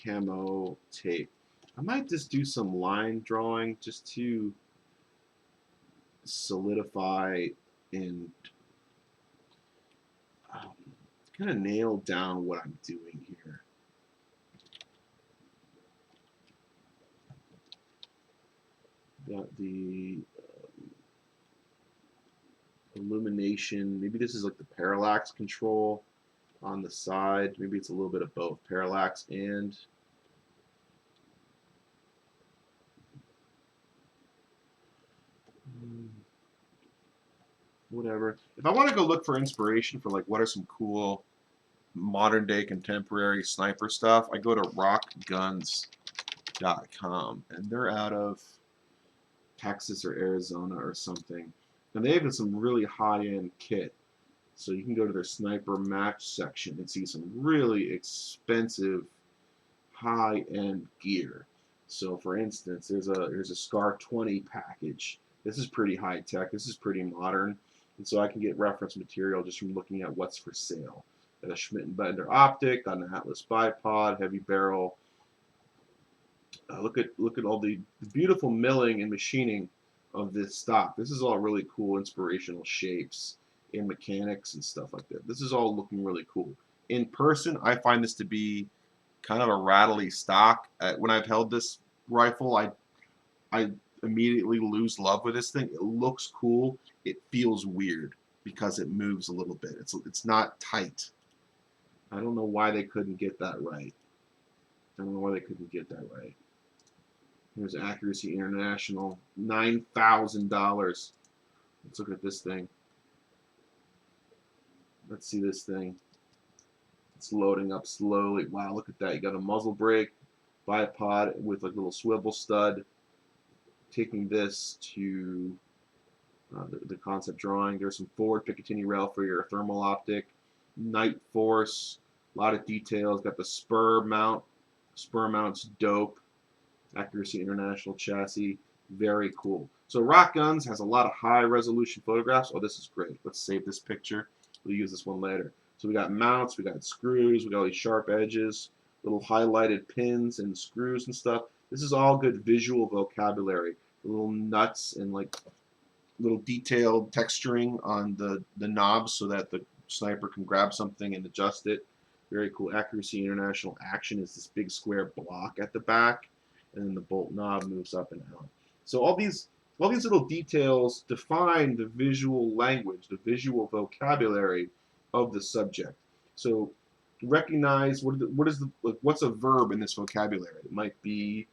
camo tape. I might just do some line drawing just to solidify and kind of nail down what I'm doing here. Got the illumination. Maybe this is like the parallax control on the side. Maybe it's a little bit of both parallax and whatever. If I want to go look for inspiration for like what are some cool modern day contemporary sniper stuff, I go to rockguns.com and they're out of Texas or Arizona or something. And they have some really high-end kit. So you can go to their sniper match section and see some really expensive high-end gear. So for instance, there's a SCAR 20 package. This is pretty high tech. This is pretty modern. And so I can get reference material just from looking at what's for sale. Got a Schmidt & Bender optic, got an Atlas bipod, heavy barrel. Look at all the beautiful milling and machining of this stock. This is all really cool inspirational shapes and mechanics and stuff like that. This is all looking really cool. In person, I find this to be kind of a rattly stock. When I've held this rifle, I immediately lose love with this thing. It looks cool. It feels weird because it moves a little bit. It's not tight. I don't know why they couldn't get that right. I don't know why they couldn't get that right. Here's Accuracy International, $9,000. Let's look at this thing. Let's see this thing. It's loading up slowly. Wow, look at that. You got a muzzle brake, bipod with like a little swivel stud. Taking this to the concept drawing. There's some forward Picatinny rail for your thermal optic. Night Force. A lot of details. Got the spur mount. Spur mount's dope. Accuracy International chassis. Very cool. So Rock Guns has a lot of high resolution photographs. Oh, this is great. Let's save this picture. We'll use this one later. So we got mounts, we got screws, we got all these sharp edges, little highlighted pins and screws and stuff. This is all good visual vocabulary. Little nuts and like little detailed texturing on the knobs so that the sniper can grab something and adjust it. Very cool. Accuracy International Action is this big square block at the back, and then the bolt knob moves up and out. So all these little details define the visual language, the visual vocabulary of the subject. So recognize what's a verb in this vocabulary. It might be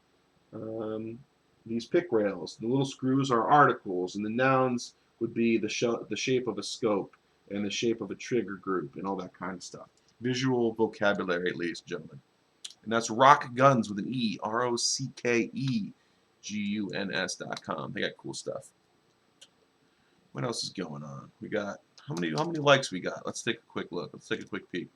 these pick rails. The little screws are articles, and the nouns would be the shape of a scope and the shape of a trigger group and all that kind of stuff. Visual vocabulary, ladies and gentlemen. And that's Rock Guns with an E, ROCKEGUNS.com. They got cool stuff. What else is going on? We got how many likes we got? Let's take a quick look. Let's take a quick peek.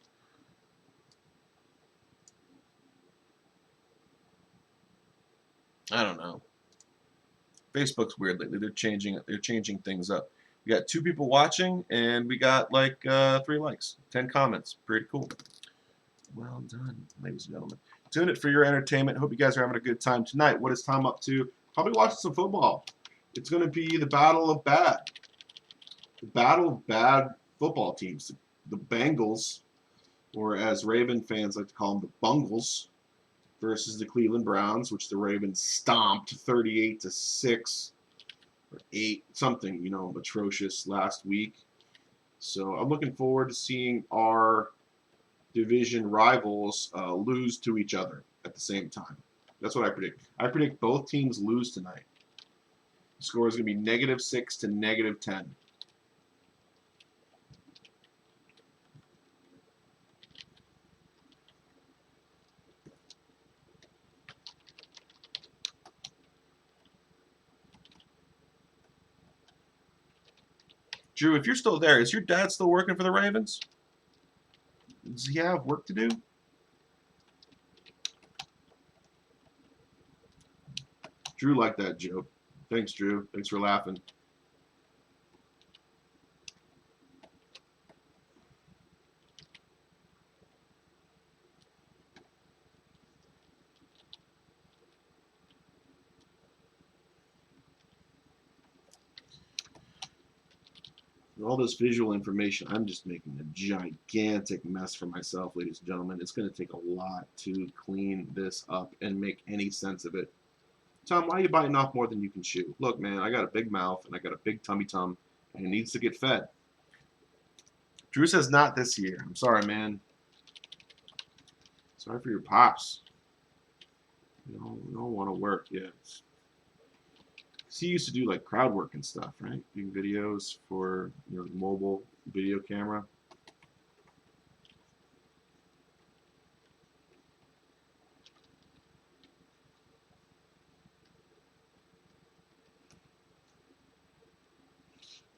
I don't know. Facebook's weird lately. They're changing things up. We got 2 people watching, and we got like 3 likes, 10 comments. Pretty cool. Well done, ladies and gentlemen. Tune it for your entertainment. Hope you guys are having a good time tonight. What is Tom up to? Probably watching some football. It's going to be the battle of bad. The battle of bad football teams. The Bengals, or as Raven fans like to call them, the Bungles, versus the Cleveland Browns, which the Ravens stomped 38-6 or 8, something, you know, atrocious last week. So I'm looking forward to seeing our division rivals lose to each other at the same time. That's what I predict. I predict both teams lose tonight. The score is going to be -6 to -10. Drew, if you're still there, is your dad still working for the Ravens? Does he have work to do? Drew liked that joke. Thanks, Drew. Thanks for laughing. All this visual information, I'm just making a gigantic mess for myself, ladies and gentlemen. It's going to take a lot to clean this up and make any sense of it. Tom, why are you biting off more than you can chew? Look, man, I got a big mouth and I got a big tummy tum, and it needs to get fed. Drew says not this year. I'm sorry, man. Sorry for your pops. You don't want to work yet. He used to do like crowd work and stuff, right? Doing videos for your mobile video camera.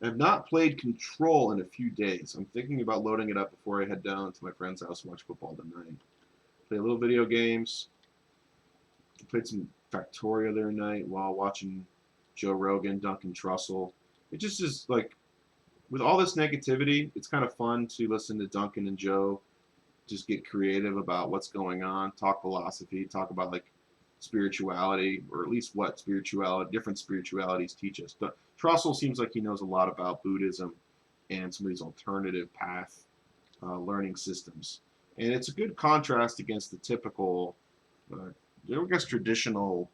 I have not played Control in a few days. I'm thinking about loading it up before I head down to my friend's house and watch football tonight. Play a little video games. I played some Factorio the other night while watching Joe Rogan, Duncan Trussell. It just is like, with all this negativity, it's kind of fun to listen to Duncan and Joe just get creative about what's going on, talk philosophy, talk about like spirituality, or at least what spirituality, different spiritualities teach us. But Trussell seems like he knows a lot about Buddhism and some of these alternative path learning systems. And it's a good contrast against the typical, I guess, traditional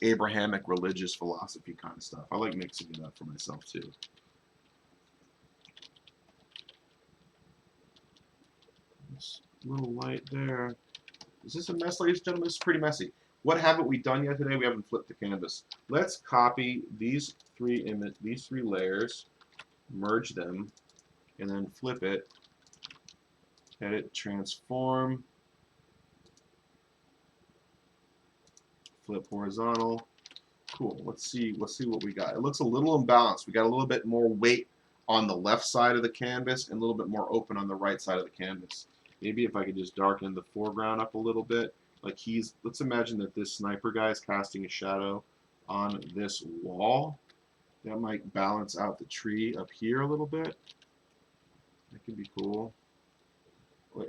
Abrahamic religious philosophy kind of stuff. I like mixing it up for myself too. This little light there. Is this a mess, ladies and gentlemen? This is pretty messy. What haven't we done yet today? We haven't flipped the canvas. Let's copy these three layers, merge them, and then flip it. Edit, transform, flip horizontal. Cool. Let's see what we got. It looks a little imbalanced. We got a little bit more weight on the left side of the canvas and a little bit more open on the right side of the canvas. Maybe if I could just darken the foreground up a little bit. Like let's imagine that this sniper guy is casting a shadow on this wall. That might balance out the tree up here a little bit. That could be cool.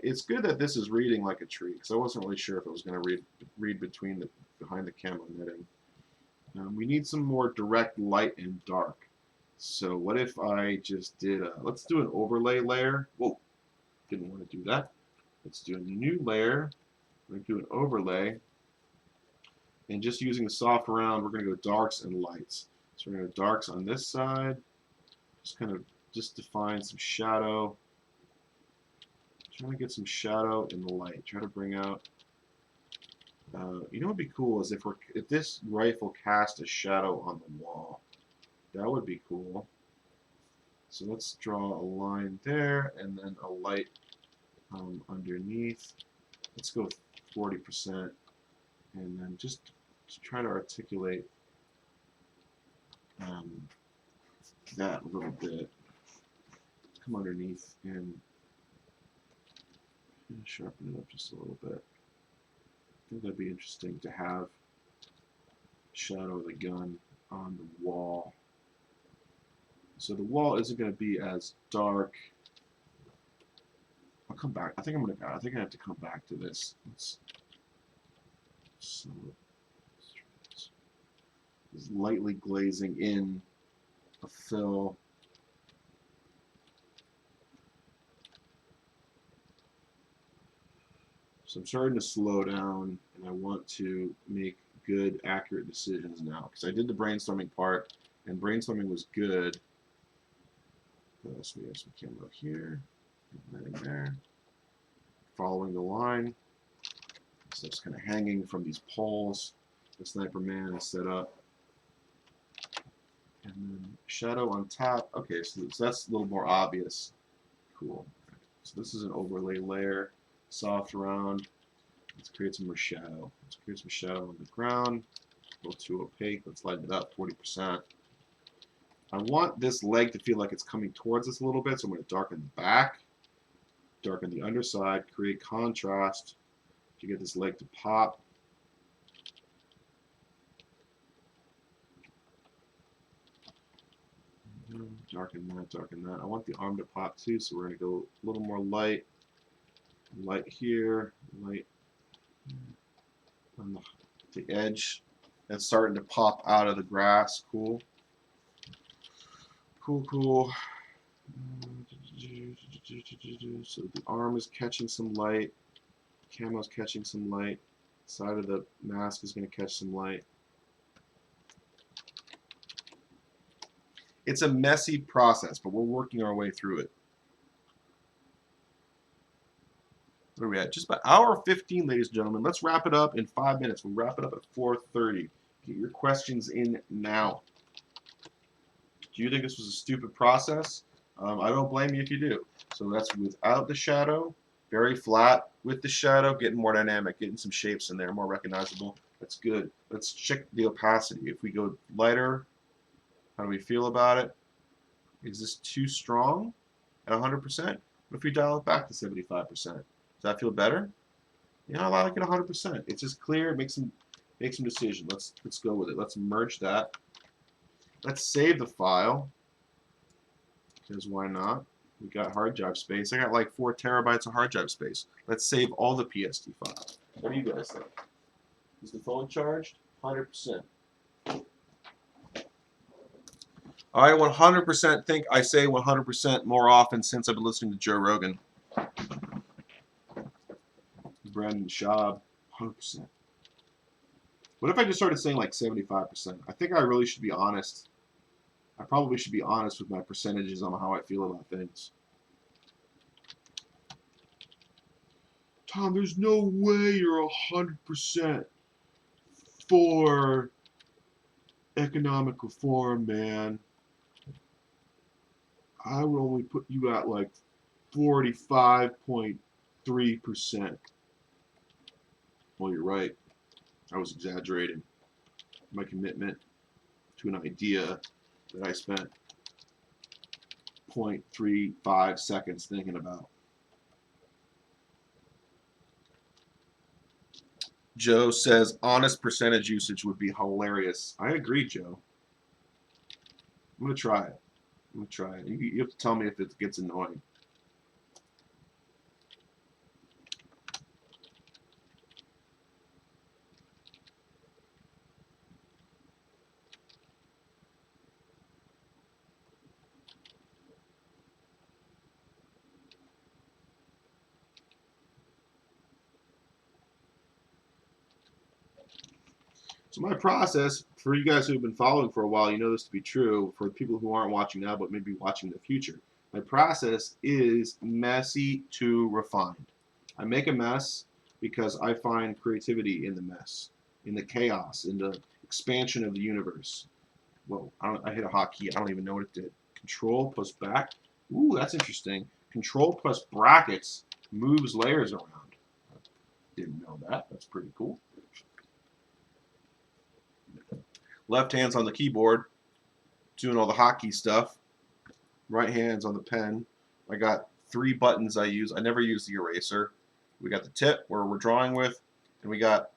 It's good that this is reading like a tree, because I wasn't really sure if it was going to read behind the camo netting. We need some more direct light and dark. So what if I just did let's do an overlay layer. Whoa, didn't want to do that. Let's do a new layer. We're going to do an overlay. And just using the soft round, we're going to go darks and lights. So we're going to go darks on this side. Just kind of define some shadow. Trying to get some shadow in the light. Try to bring out. You know what would be cool is if this rifle cast a shadow on the wall. That would be cool. So let's draw a line there and then a light underneath. Let's go 40% and then just try to articulate that a little bit. Come underneath and sharpen it up just a little bit. I think that'd be interesting to have shadow of the gun on the wall. So the wall isn't going to be as dark. I'll come back. I think I have to come back to this. Let's lightly glazing in a fill. So I'm starting to slow down, and I want to make good, accurate decisions now, because I did the brainstorming part, and brainstorming was good. So we have some camera here, nothing there. Following the line, so it's kind of hanging from these poles. The sniper man is set up, and then shadow on top. Okay, so that's a little more obvious. Cool. So this is an overlay layer, soft round. Let's create some more shadow. Let's create some shadow on the ground. A little too opaque. Let's lighten it up 40%. I want this leg to feel like it's coming towards us a little bit, so I'm going to darken the back, darken the underside, create contrast to get this leg to pop. Darken that, darken that. I want the arm to pop too, so we're going to go a little more light. Light here, light on the edge. That's starting to pop out of the grass. Cool. Cool, cool. So the arm is catching some light. Camo's catching some light. Side of the mask is going to catch some light. It's a messy process, but we're working our way through it. Where are we at? Just about hour 15, ladies and gentlemen. Let's wrap it up in 5 minutes. We'll wrap it up at 4:30. Get your questions in now. Do you think this was a stupid process? I don't blame you if you do. So that's without the shadow, very flat. With the shadow, getting more dynamic, getting some shapes in there, more recognizable. That's good. Let's check the opacity. If we go lighter, how do we feel about it? Is this too strong at 100%? What if we dial it back to 75%? Does that feel better? You know, I like it 100%. It's just clear. Make some decision. Let's go with it. Let's merge that. Let's save the file, because why not? We got hard drive space. I got like 4 terabytes of hard drive space. Let's save all the PSD files. What do you guys think? Is the phone charged? 100%. I 100% think I say 100% more often since I've been listening to Joe Rogan. Brandon Schaub, 100%. What if I just started saying like 75%? I think I really should be honest. I probably should be honest with my percentages on how I feel about things. Tom, there's no way you're 100% for economic reform, man. I would only put you at like 45.3%. Well, you're right. I was exaggerating my commitment to an idea that I spent 0.35 seconds thinking about. Joe says honest percentage usage would be hilarious. I agree, Joe. I'm going to try it. I'm going to try it. You have to tell me if it gets annoying. So my process, for you guys who have been following for a while, you know this to be true. For the people who aren't watching now but maybe watching in the future, my process is messy to refined. I make a mess because I find creativity in the mess, in the chaos, in the expansion of the universe. Whoa, I hit a hotkey. I don't even know what it did. Control plus back. Ooh, that's interesting. Control plus brackets moves layers around. Didn't know that. That's pretty cool. Left hand's on the keyboard, doing all the hotkey stuff. Right hand's on the pen. I got 3 buttons I use. I never use the eraser. We got the tip where we're drawing with, and we got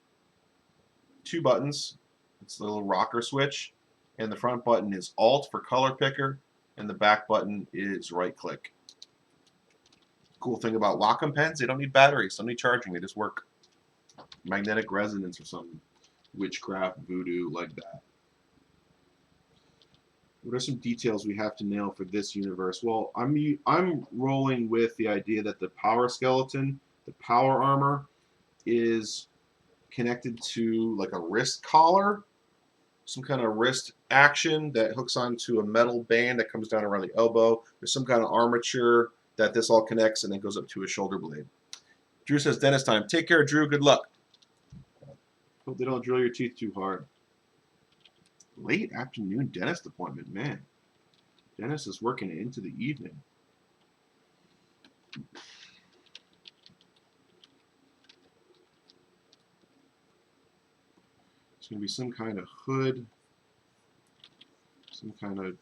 2 buttons. It's the little rocker switch, and the front button is Alt for color picker, and the back button is right click. Cool thing about Wacom pens, they don't need batteries, don't need charging, they just work. Magnetic resonance or something. Witchcraft, voodoo, like that. What are some details we have to nail for this universe? Well, I'm rolling with the idea that the power skeleton, the power armor, is connected to like a wrist collar, some kind of wrist action that hooks onto a metal band that comes down around the elbow. There's some kind of armature that this all connects and then goes up to a shoulder blade. Drew says, dentist time. Take care, Drew. Good luck. Hope they don't drill your teeth too hard. Late afternoon dentist appointment, man. Dentist is working into the evening. It's going to be some kind of hood, some kind of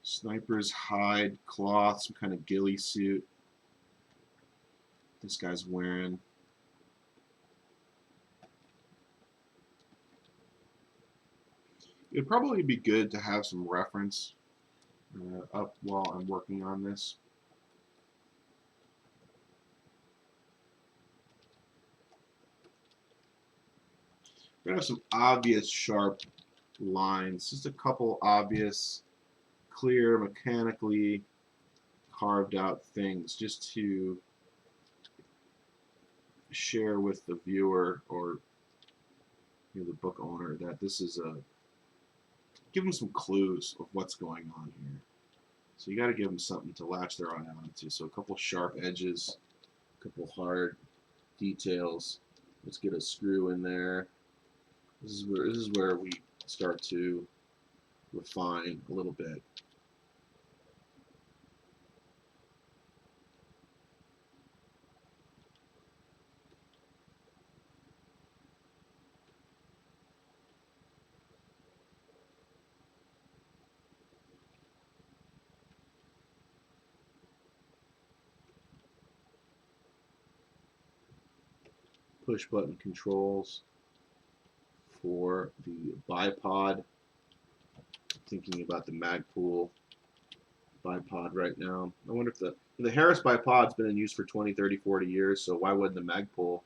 sniper's hide cloth, some kind of ghillie suit this guy's wearing. It'd probably be good to have some reference up while I'm working on this. We're going to have some obvious sharp lines, just a couple obvious, clear, mechanically carved out things just to share with the viewer or the book owner that this is a, give them some clues of what's going on here. So you got to give them something to latch their eye onto. So a couple sharp edges, a couple hard details. Let's get a screw in there. This is where we start to refine a little bit. Push button controls for the bipod. Thinking about the Magpul bipod right now. I wonder if the Harris bipod's been in use for 20, 30, 40 years, so why wouldn't the Magpul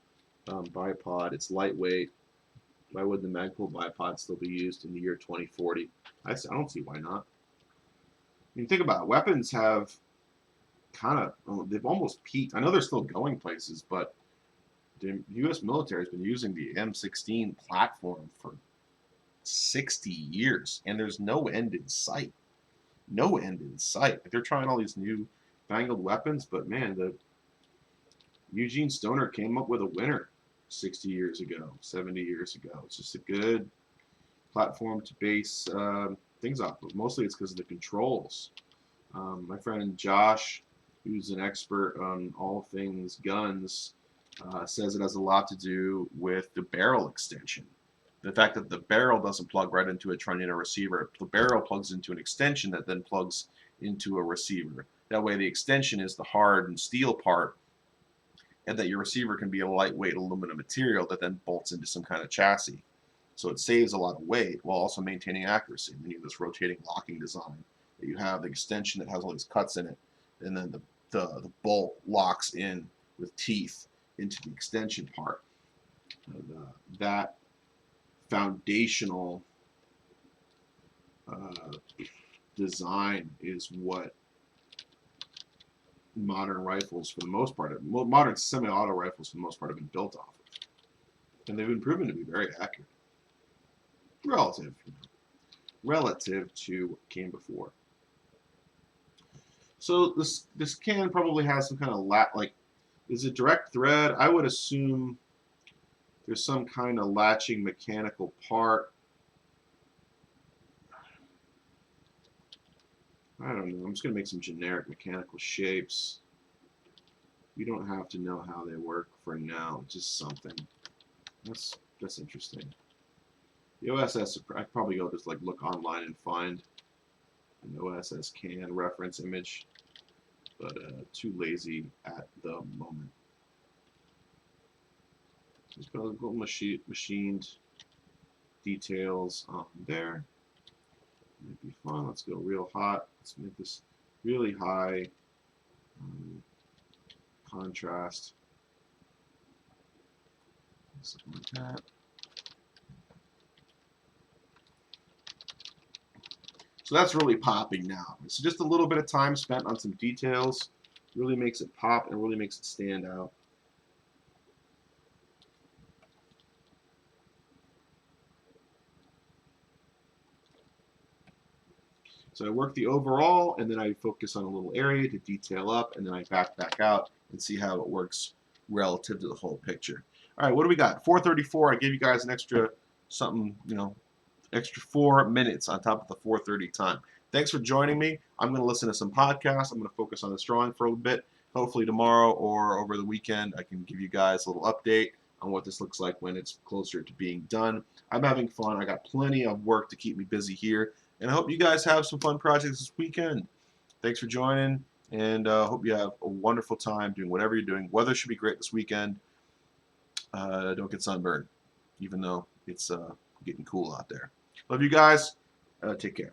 bipod, it's lightweight, why wouldn't the Magpul bipod still be used in the year 2040? I don't see why not. I mean, think about it. Weapons have kind of, they've almost peaked. I know they're still going places, but the U.S. military has been using the M16 platform for 60 years, and there's no end in sight. No end in sight. Like, they're trying all these new fangled weapons, but man, Eugene Stoner came up with a winner 60 years ago, 70 years ago. It's just a good platform to base things off of. Mostly it's because of the controls. My friend Josh, who's an expert on all things guns, says it has a lot to do with the barrel extension. The fact that the barrel doesn't plug right into a trunnion receiver. The barrel plugs into an extension that then plugs into a receiver. That way the extension is the hard and steel part, and that your receiver can be a lightweight aluminum material that then bolts into some kind of chassis. So it saves a lot of weight while also maintaining accuracy. And then you have this rotating locking design that you have the extension that has all these cuts in it, and then the bolt locks in with teeth into the extension part. And, that foundational design is what modern rifles, for the most part, modern semi-auto rifles, for the most part, have been built off of, and they've been proven to be very accurate, relative to what came before. So this can probably has some kind of is it direct thread? I would assume there's some kind of latching mechanical part. I don't know. I'm just going to make some generic mechanical shapes. You don't have to know how they work for now. Just something. That's interesting. The OSS, I'd probably go just like look online and find an OSS can reference image, but too lazy at the moment. Just got a little machined details on there. Might be fun. Let's go real hot. Let's make this really high contrast. Something like that. So that's really popping now. So just a little bit of time spent on some details really makes it pop and really makes it stand out. So I work the overall, and then I focus on a little area to detail up, and then I back out and see how it works relative to the whole picture. All right, what do we got? 4:34. I gave you guys an extra something, extra 4 minutes on top of the 4:30 time. Thanks for joining me. I'm going to listen to some podcasts. I'm going to focus on this drawing for a little bit. Hopefully tomorrow or over the weekend, I can give you guys a little update on what this looks like when it's closer to being done. I'm having fun. I got plenty of work to keep me busy here. And I hope you guys have some fun projects this weekend. Thanks for joining, and hope you have a wonderful time doing whatever you're doing. Weather should be great this weekend. Don't get sunburned, even though it's getting cool out there. Love you guys. Take care.